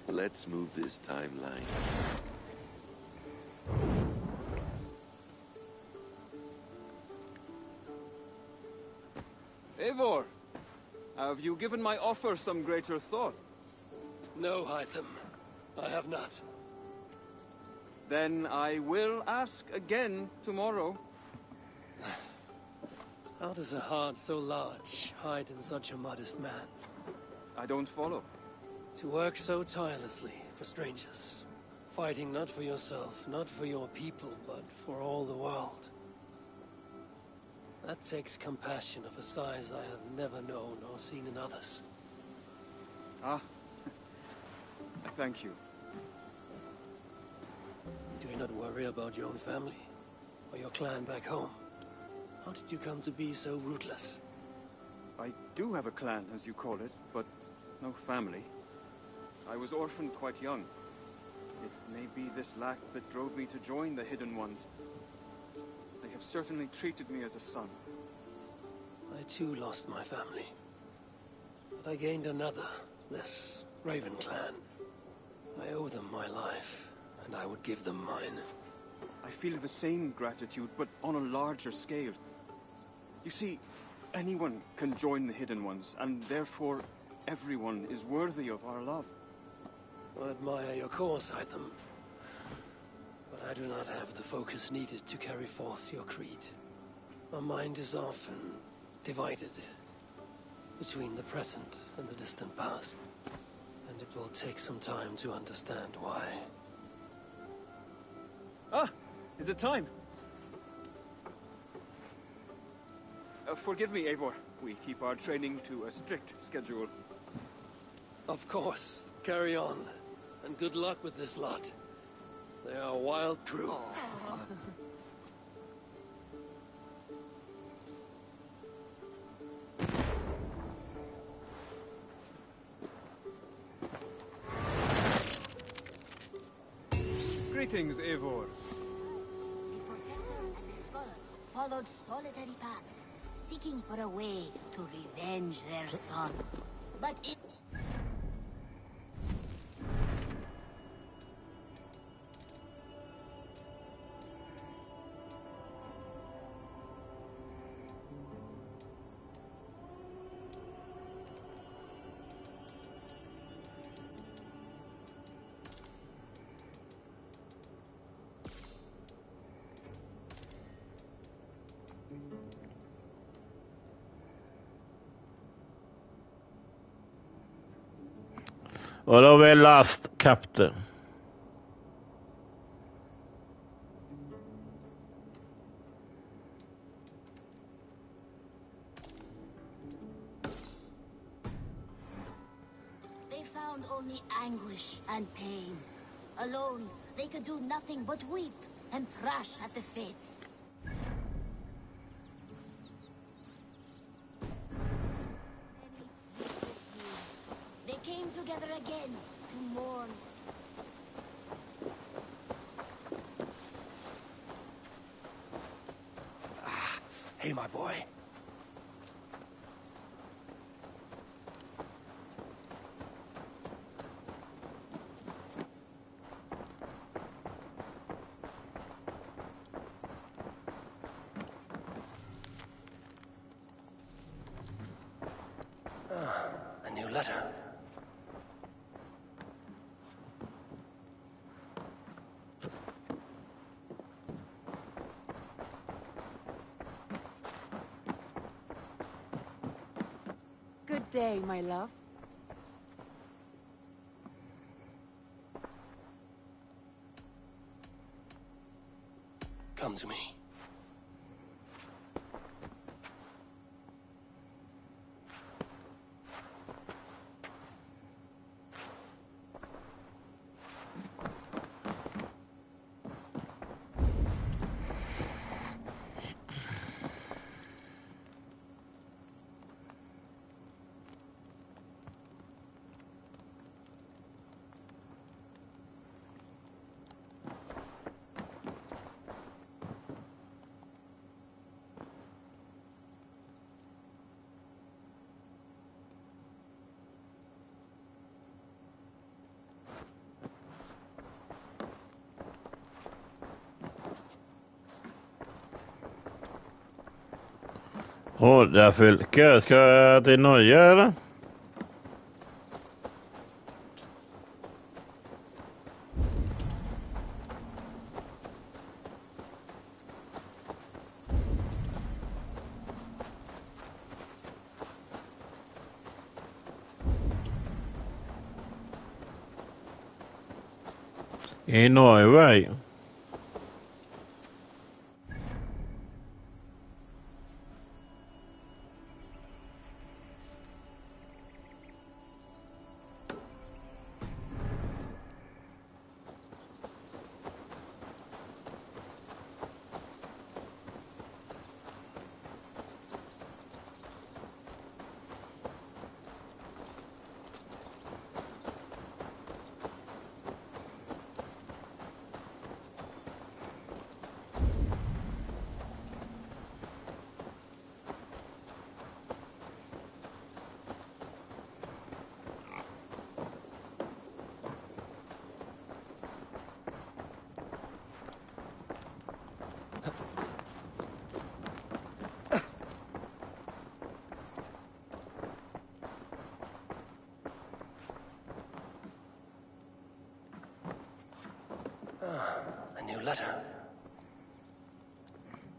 Let's move this timeline. Eivor, have you given my offer some greater thought? No, Hytham. I have not. Then I will ask again tomorrow. How does a heart so large hide in such a modest man? I don't follow. To work so tirelessly for strangers. Fighting not for yourself, not for your people, but for all the world. That takes compassion of a size I have never known or seen in others. Ah, I thank you. Do you not worry about your own family? Or your clan back home? How did you come to be so rootless? I do have a clan, as you call it, but no family. I was orphaned quite young. It may be this lack that drove me to join the Hidden Ones. They have certainly treated me as a son. I too lost my family. But I gained another, this Raven clan. I owe them my life, and I would give them mine. I feel the same gratitude, but on a larger scale. You see, anyone can join the Hidden Ones, and therefore everyone is worthy of our love. I admire your course, Hytham. But I do not have the focus needed to carry forth your creed. My mind is often divided between the present and the distant past. And it will take some time to understand why. Ah! Is it time? Forgive me, Eivor. We keep our training to a strict schedule. Of course. Carry on. And good luck with this lot. They are a wild crew. Greetings, Eivor. The protector and the scholar followed solitary paths, seeking for a way to revenge their son. But it... Och då har vi last captain. anguish and pain. Alone, they could do nothing but weep and thrash at the fates. Many sleepless years, they came together again to mourn. Hey, my boy. A new letter. Good day, my love. Come to me. Åtevänder. Ska jag till Norge eller? I Norge. A new letter.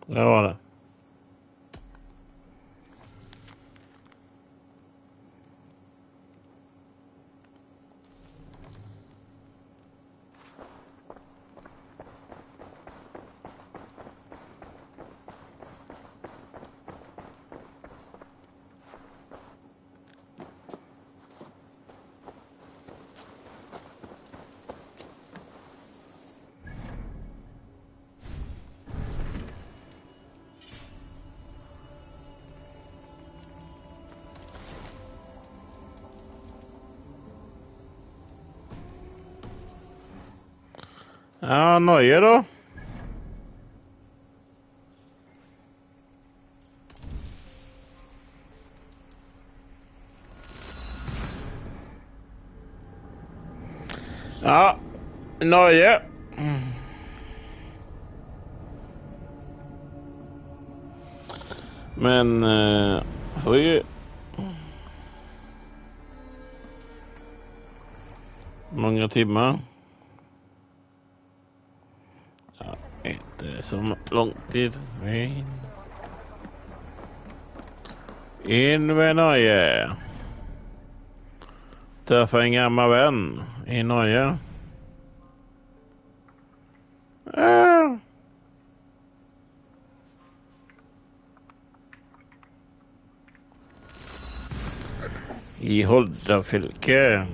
Det var det. Ja, Norge då? Ja, Norge. Men får ju många timmar. Ja, inte så lång tid. In med Norge. Träffa en gammal vän i Norge. I Åtevänder.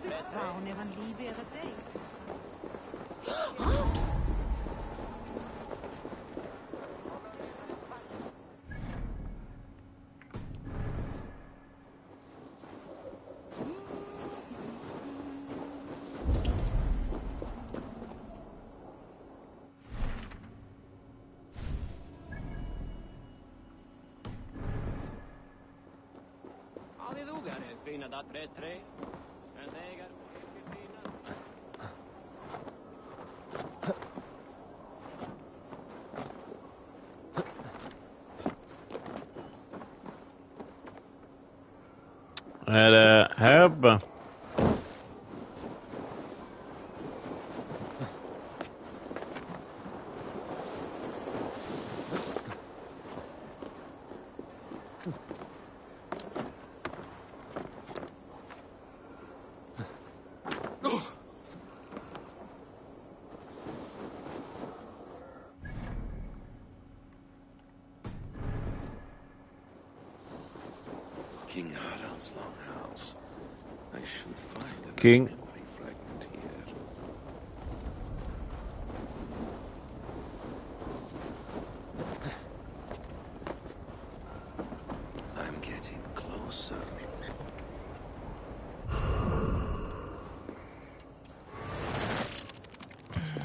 visst var hon även liv över dig. Ja, det dog här. Fina dagar, tre. En dagar. Är det här uppe? King Harald's longhouse. I should find a King. memory fragment here. I'm getting closer.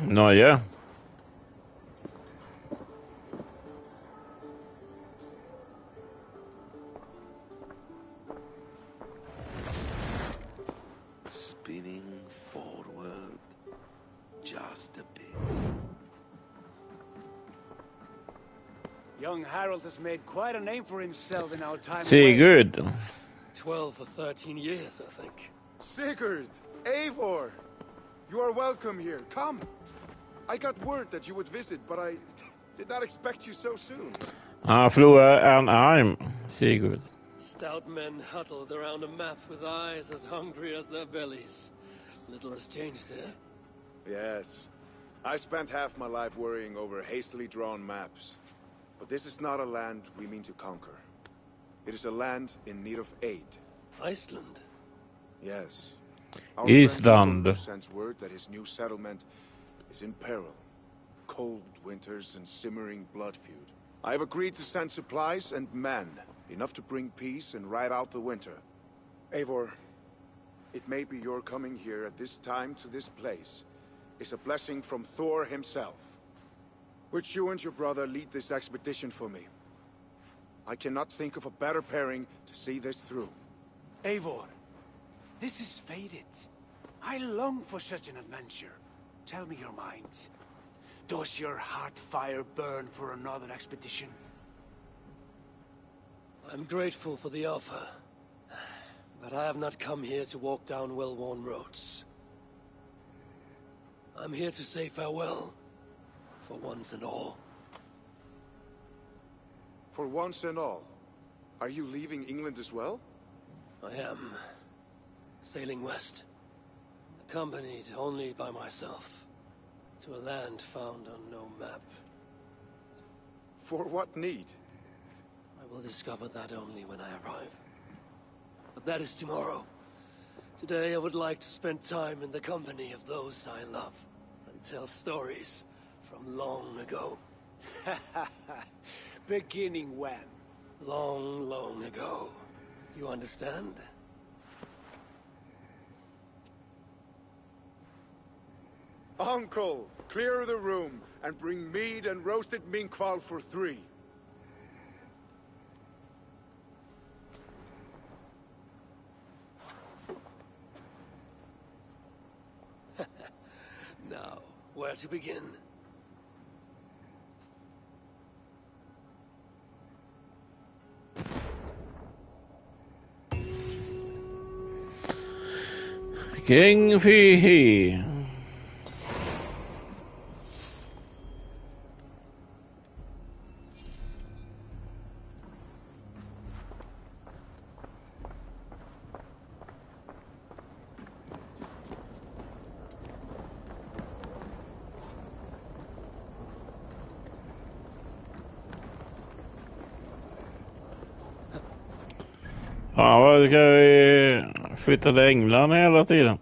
Nåja. Spinning forward just a bit. Young Harold has made quite a name for himself in our time. Sigurd. 12 or 13 years, I think. Sigurd! Eivor! You are welcome here. Come! I got word that you would visit, but I did not expect you so soon. Han förlorar en arm, Sigurd. Stout men huddled around a map with eyes as hungry as their bellies. Little has changed here. Yes. I spent half my life worrying over hastily drawn maps. But this is not a land we mean to conquer. It is a land in need of aid. Iceland? Yes. Our Iceland. friend sends word that his new settlement is in peril. Cold winters and simmering blood feud. I have agreed to send supplies and men, enough to bring peace and ride out the winter. Eivor, it may be your coming here at this time to this place is a blessing from Thor himself. Would you and your brother lead this expedition for me? I cannot think of a better pairing to see this through. Eivor, this is fated. I long for such an adventure. Tell me your mind. Does your heart fire burn for another expedition? I'm grateful for the offer. But I have not come here to walk down well-worn roads. I'm here to say farewell. For once and all. For once and all? Are you leaving England as well? I am. Sailing west. Accompanied only by myself. To a land found on no map. For what need? I will discover that only when I arrive. But that is tomorrow. Today I would like to spend time in the company of those I love. And tell stories from long ago. Beginning when? Long, long ago. You understand? Uncle, clear the room and bring mead and roasted minkwal for 3. Now, where to begin? King Fihi. Fan, vad ska vi flyttade änglarna hela tiden.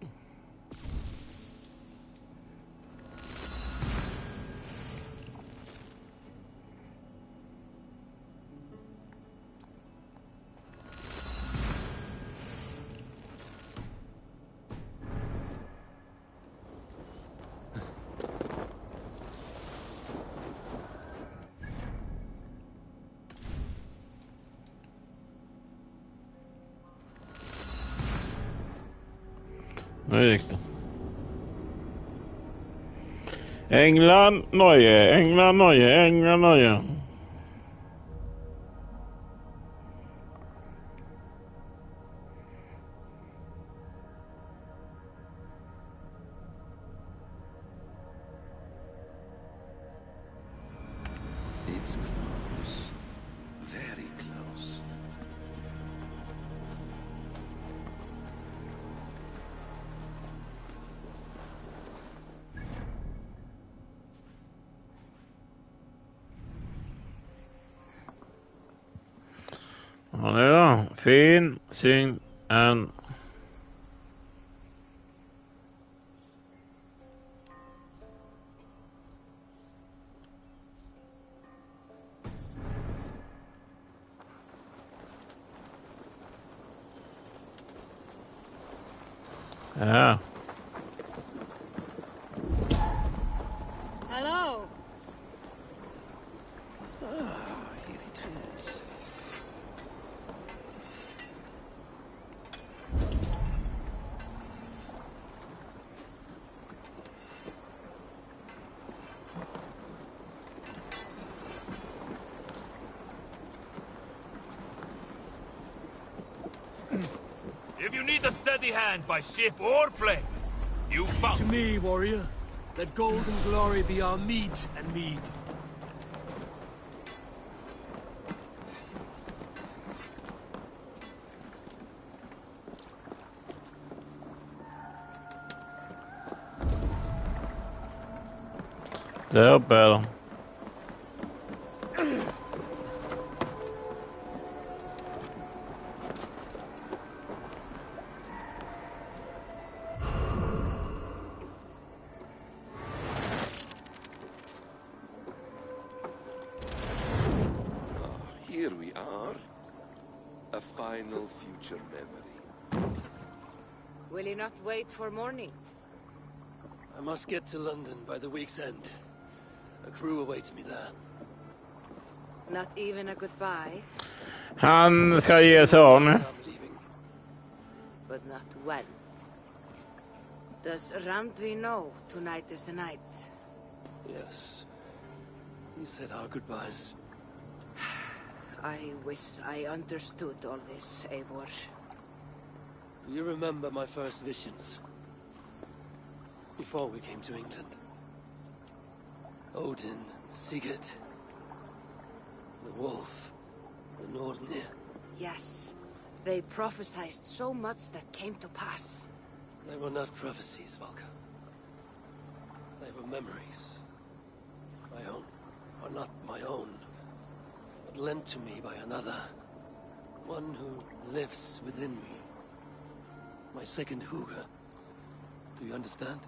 Nu gick det. England, Norge, England, Norge, England, Norge. It's close. Very close. Ja, det då. Fin, syn, en. Ja. Hello. Here it is. If you need a steady hand by ship or plane, you found to me, warrior. Let gold and glory be our meat and mead. Det är uppe. Here we are. A final future memory. Will you not wait for morning? I must get to London by the week's end. A crew awaits me there. Not even a goodbye, Han ska ge sig av nu. but not when. Does Randvi know tonight is the night? Yes. He said our goodbyes. I wish I understood all this, Eivor. Do you remember my first visions? Before we came to England. Odin, Sigurd. The wolf. The Nordnir. Yes. They prophesied so much that came to pass. They were not prophecies, Valka. They were memories. My own. Or not my own. But lent to me by another. One who lives within me. My second Huga. Do you understand?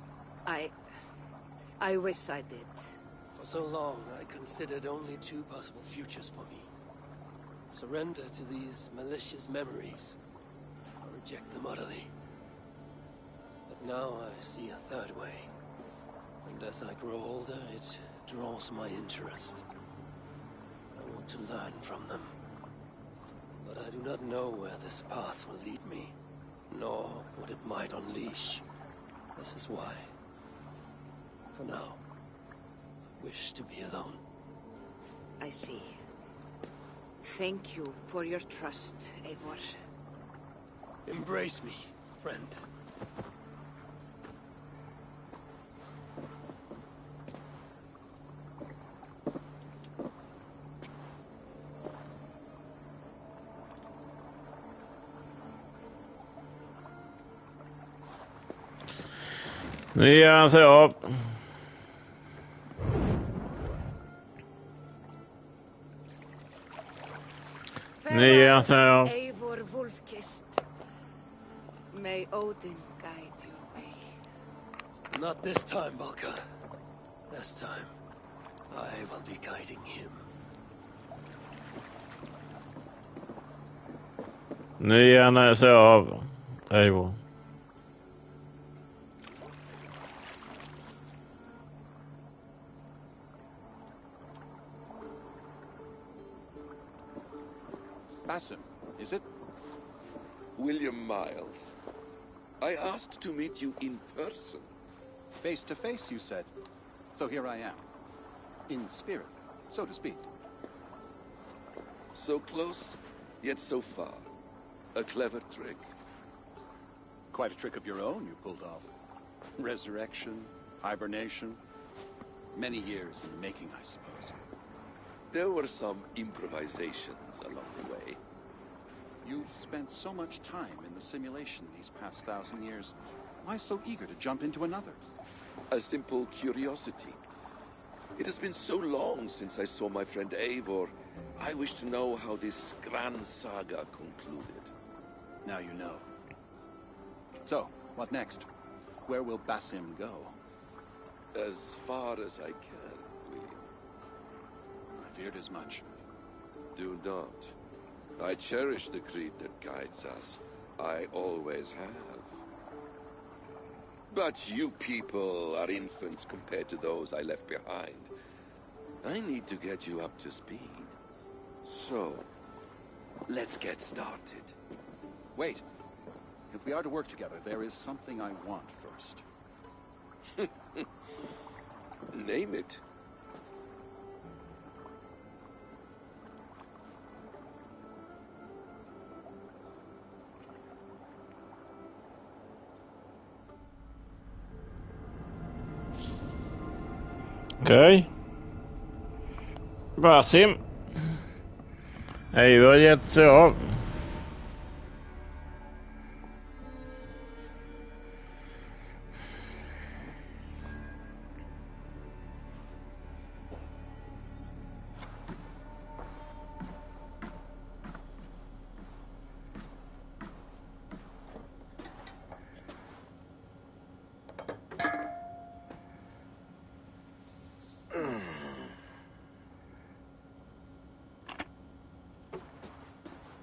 I wish I did. For so long, I considered only two possible futures for me. Surrender to these malicious memories, or reject them utterly. But now I see a third way. And as I grow older, it draws my interest. I want to learn from them. But I do not know where this path will lead me, nor what it might unleash. This is why, for now, I wish to be alone. I see. Thank you for your trust, Eivor. Embrace me, friend. Nu ger han sig av. Nu ger han sig av. Eivor Wolfkist. May Odin guide your way. Not this time, Balka. This time, I will be guiding him. Nu ger han sig av. Eivor. Basim, is it? William Miles. I asked to meet you in person. Face to face, you said. So here I am. In spirit, so to speak. So close, yet so far. A clever trick. Quite a trick of your own you pulled off. Resurrection, hibernation. Many years in the making, I suppose. There were some improvisations along the way. You've spent so much time in the simulation these past 1,000 years. Why so eager to jump into another? A simple curiosity. It has been so long since I saw my friend Eivor. I wish to know how this grand saga concluded. Now you know. So, what next? Where will Basim go? As far as I can, William. I feared as much. Do not. I cherish the creed that guides us. I always have. But you people are infants compared to those I left behind. I need to get you up to speed. So, let's get started. Wait. If we are to work together, there is something I want first. Name it. Okej. Basim. Eivor har gett sig av.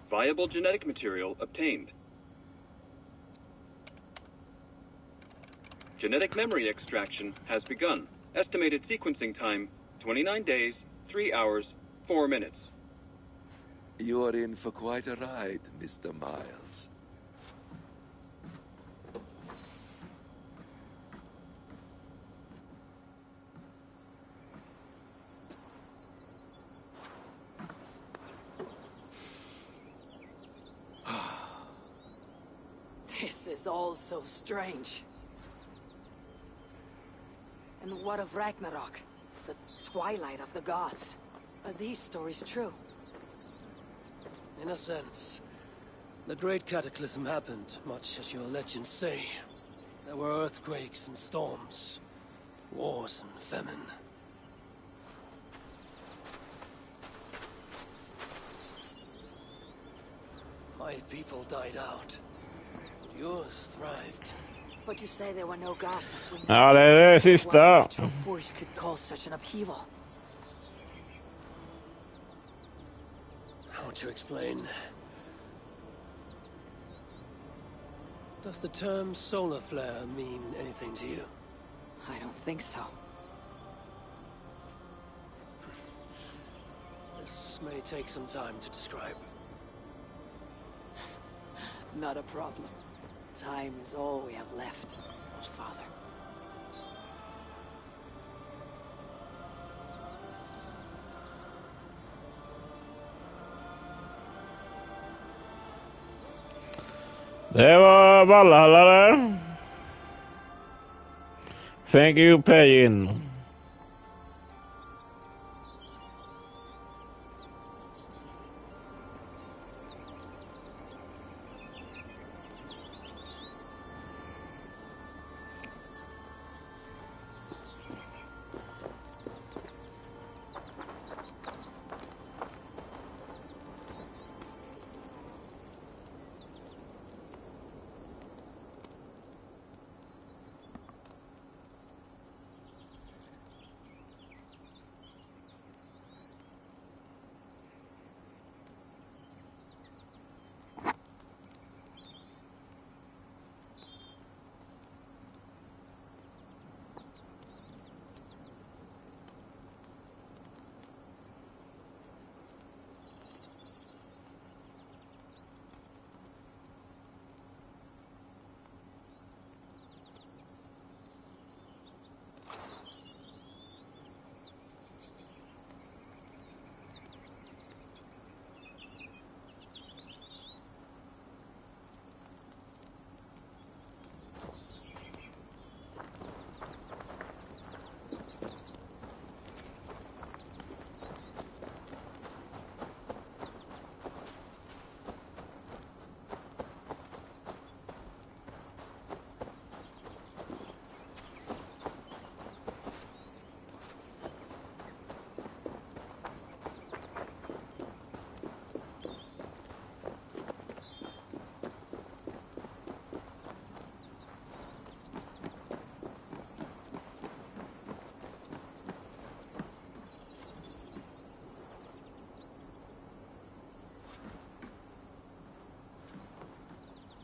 Viable genetic material obtained. Genetic memory extraction has begun. Estimated sequencing time, 29 days, 3 hours, 4 minutes. You are in for quite a ride, Mr. Miles. This is all so strange. And what of Ragnarok? The twilight of the gods? Are these stories true? In a sense. The great cataclysm happened, much as your legends say. There were earthquakes and storms, wars and famine. My people died out. Yours thrived. But you say there were no gods as we know. Ja, det är det sista. What natural force could cause such an upheaval? How to explain? Does the term solar flare mean anything to you? I don't think so. This may take some time to describe. Not a problem. Time is all we have left, Father. Det var Valhalla där. Thank you, playing.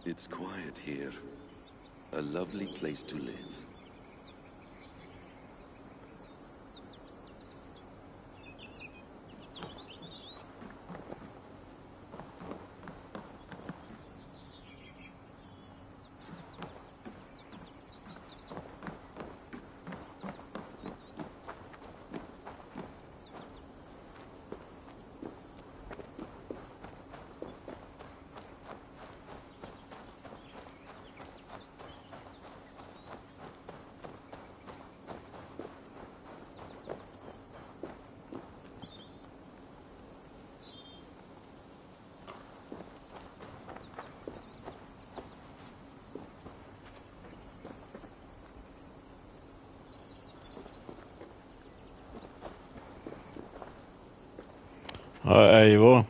It's quiet here. A lovely place to live. Ja, Eivor.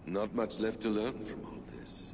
Not much left to learn from all this.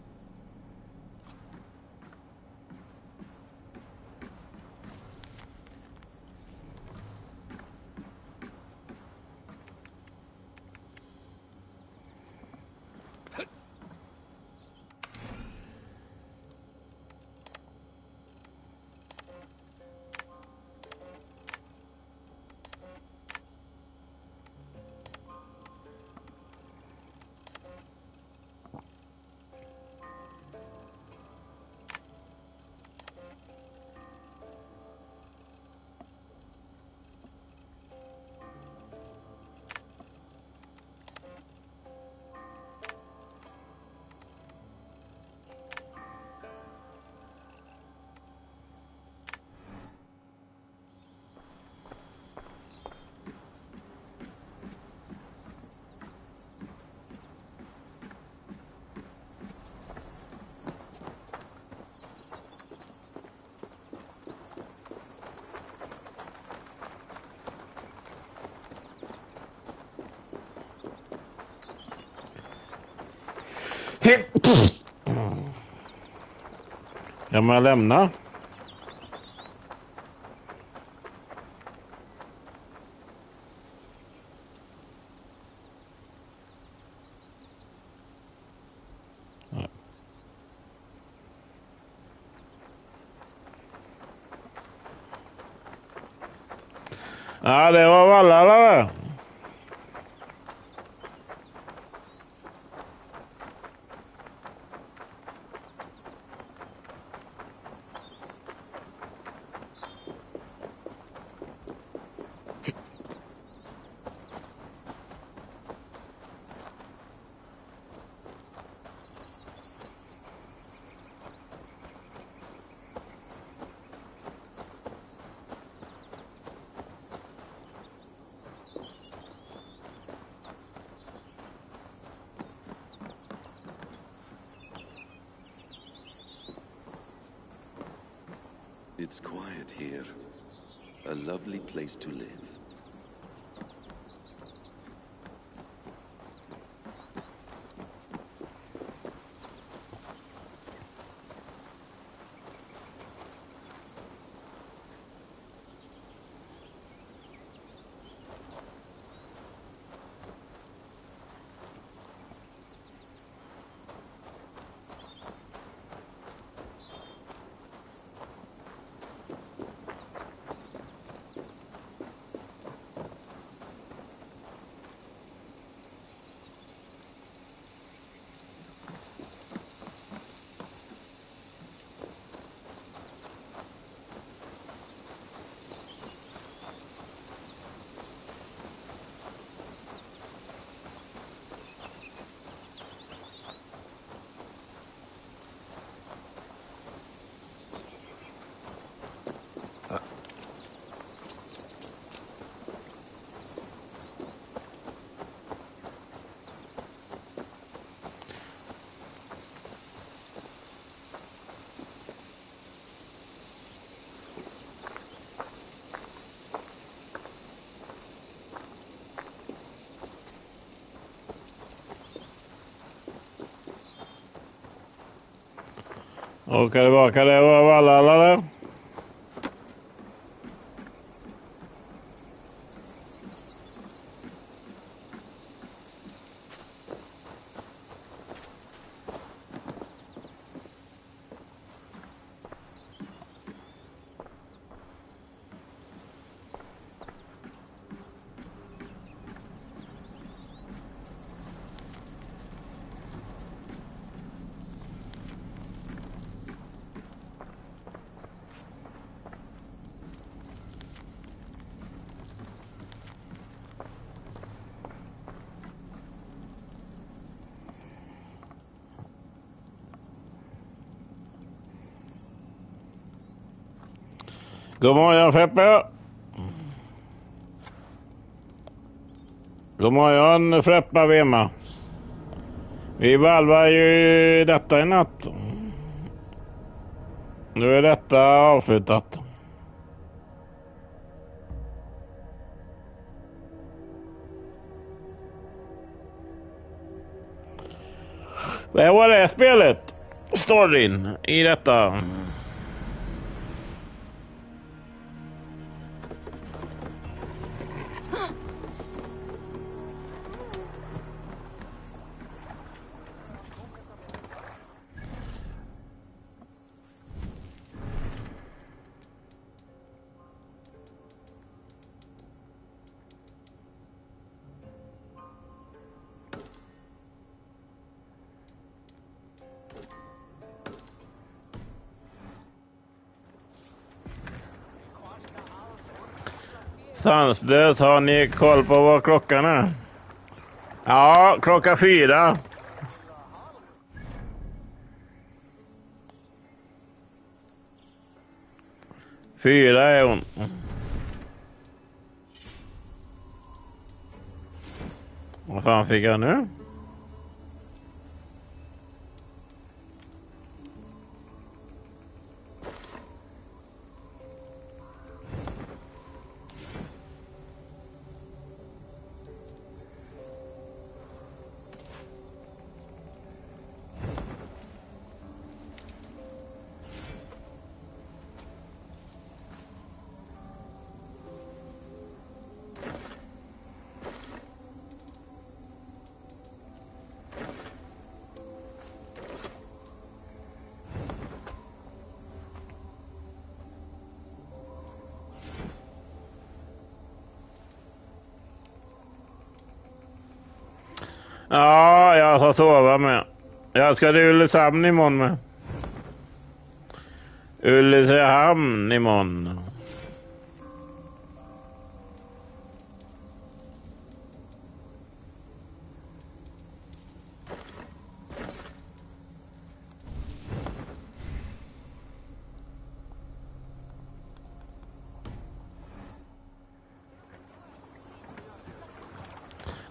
Kan man lämna? Ja, det var Valhalla där. It's quiet here. A lovely place to live. Åka tillbaka, det var Valhalla där. God morgon Freppe. God morgon Freppa Vema. Vi valvar ju detta i natt. Nu är detta avslutat. Det var det spelet. Storyn i detta. Sanslös, har ni koll på vad klockan är? Ja, 4:00. 4 är hon. Vad fan fick jag nu? Ja, jag ska sova med. Jag ska till Ulricehamn imorgon med. Ulricehamn imorgon.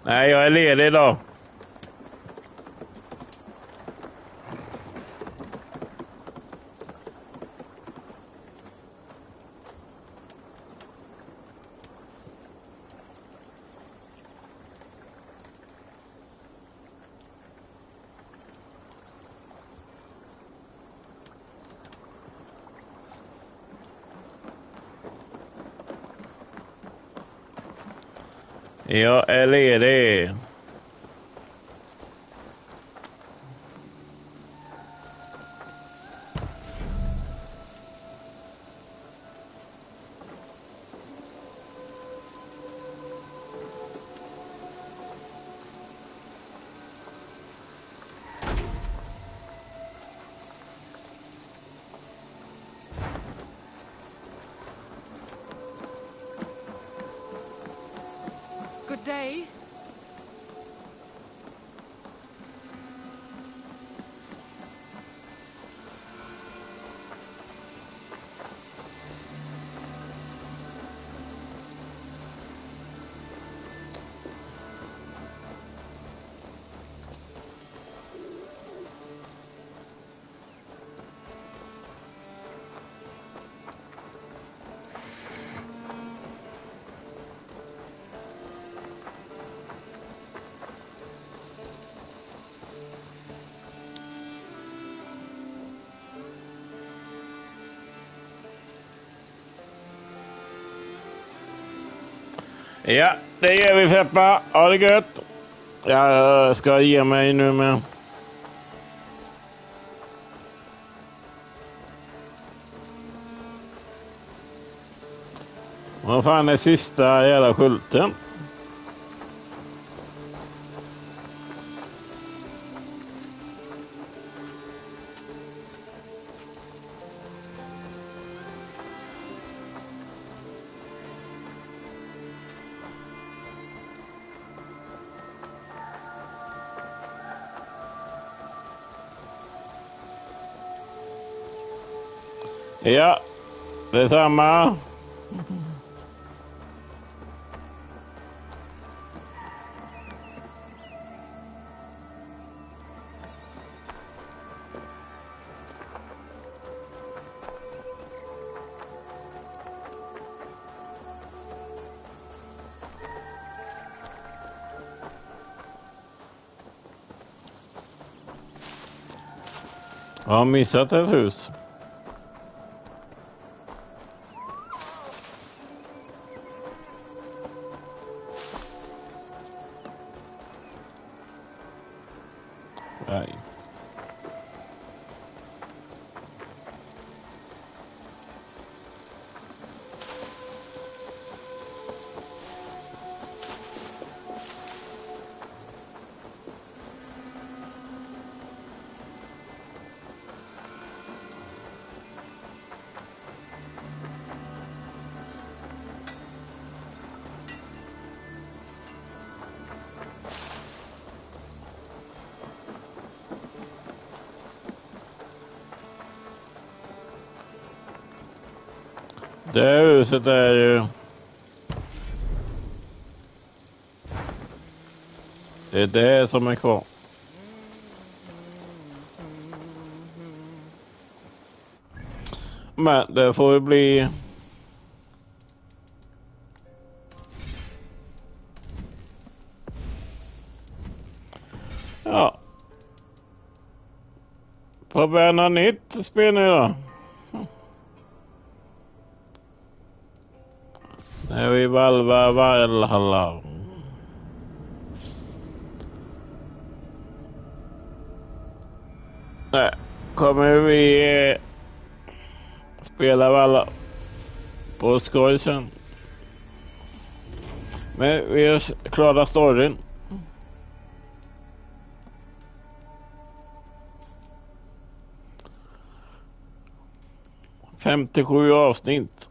Nej, jag är ledig idag. Jag är ledig. Good day. Ja, det gör vi Peppa. Ha det gött. Jag ska ge mig nu med. Vad fan är sista jävla skylten? Ja, det är samma. Jag har missat ett hus. Nej. Det huset är ju... Det är det som är kvar. Men det får ju bli... Ja. På början nytt spel nu då. När vi valvar Valhalla. Nej, kommer vi spela Valhalla på skoj sen. Men vi är klara storyn. $57 avsnitt.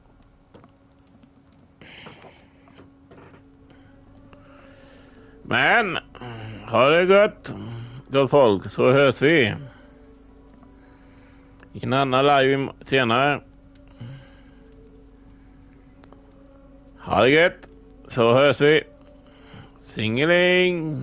Men ha det gott, gott folk, så hörs vi i en annan live senare. Ha det gött, så hörs vi. Singeling.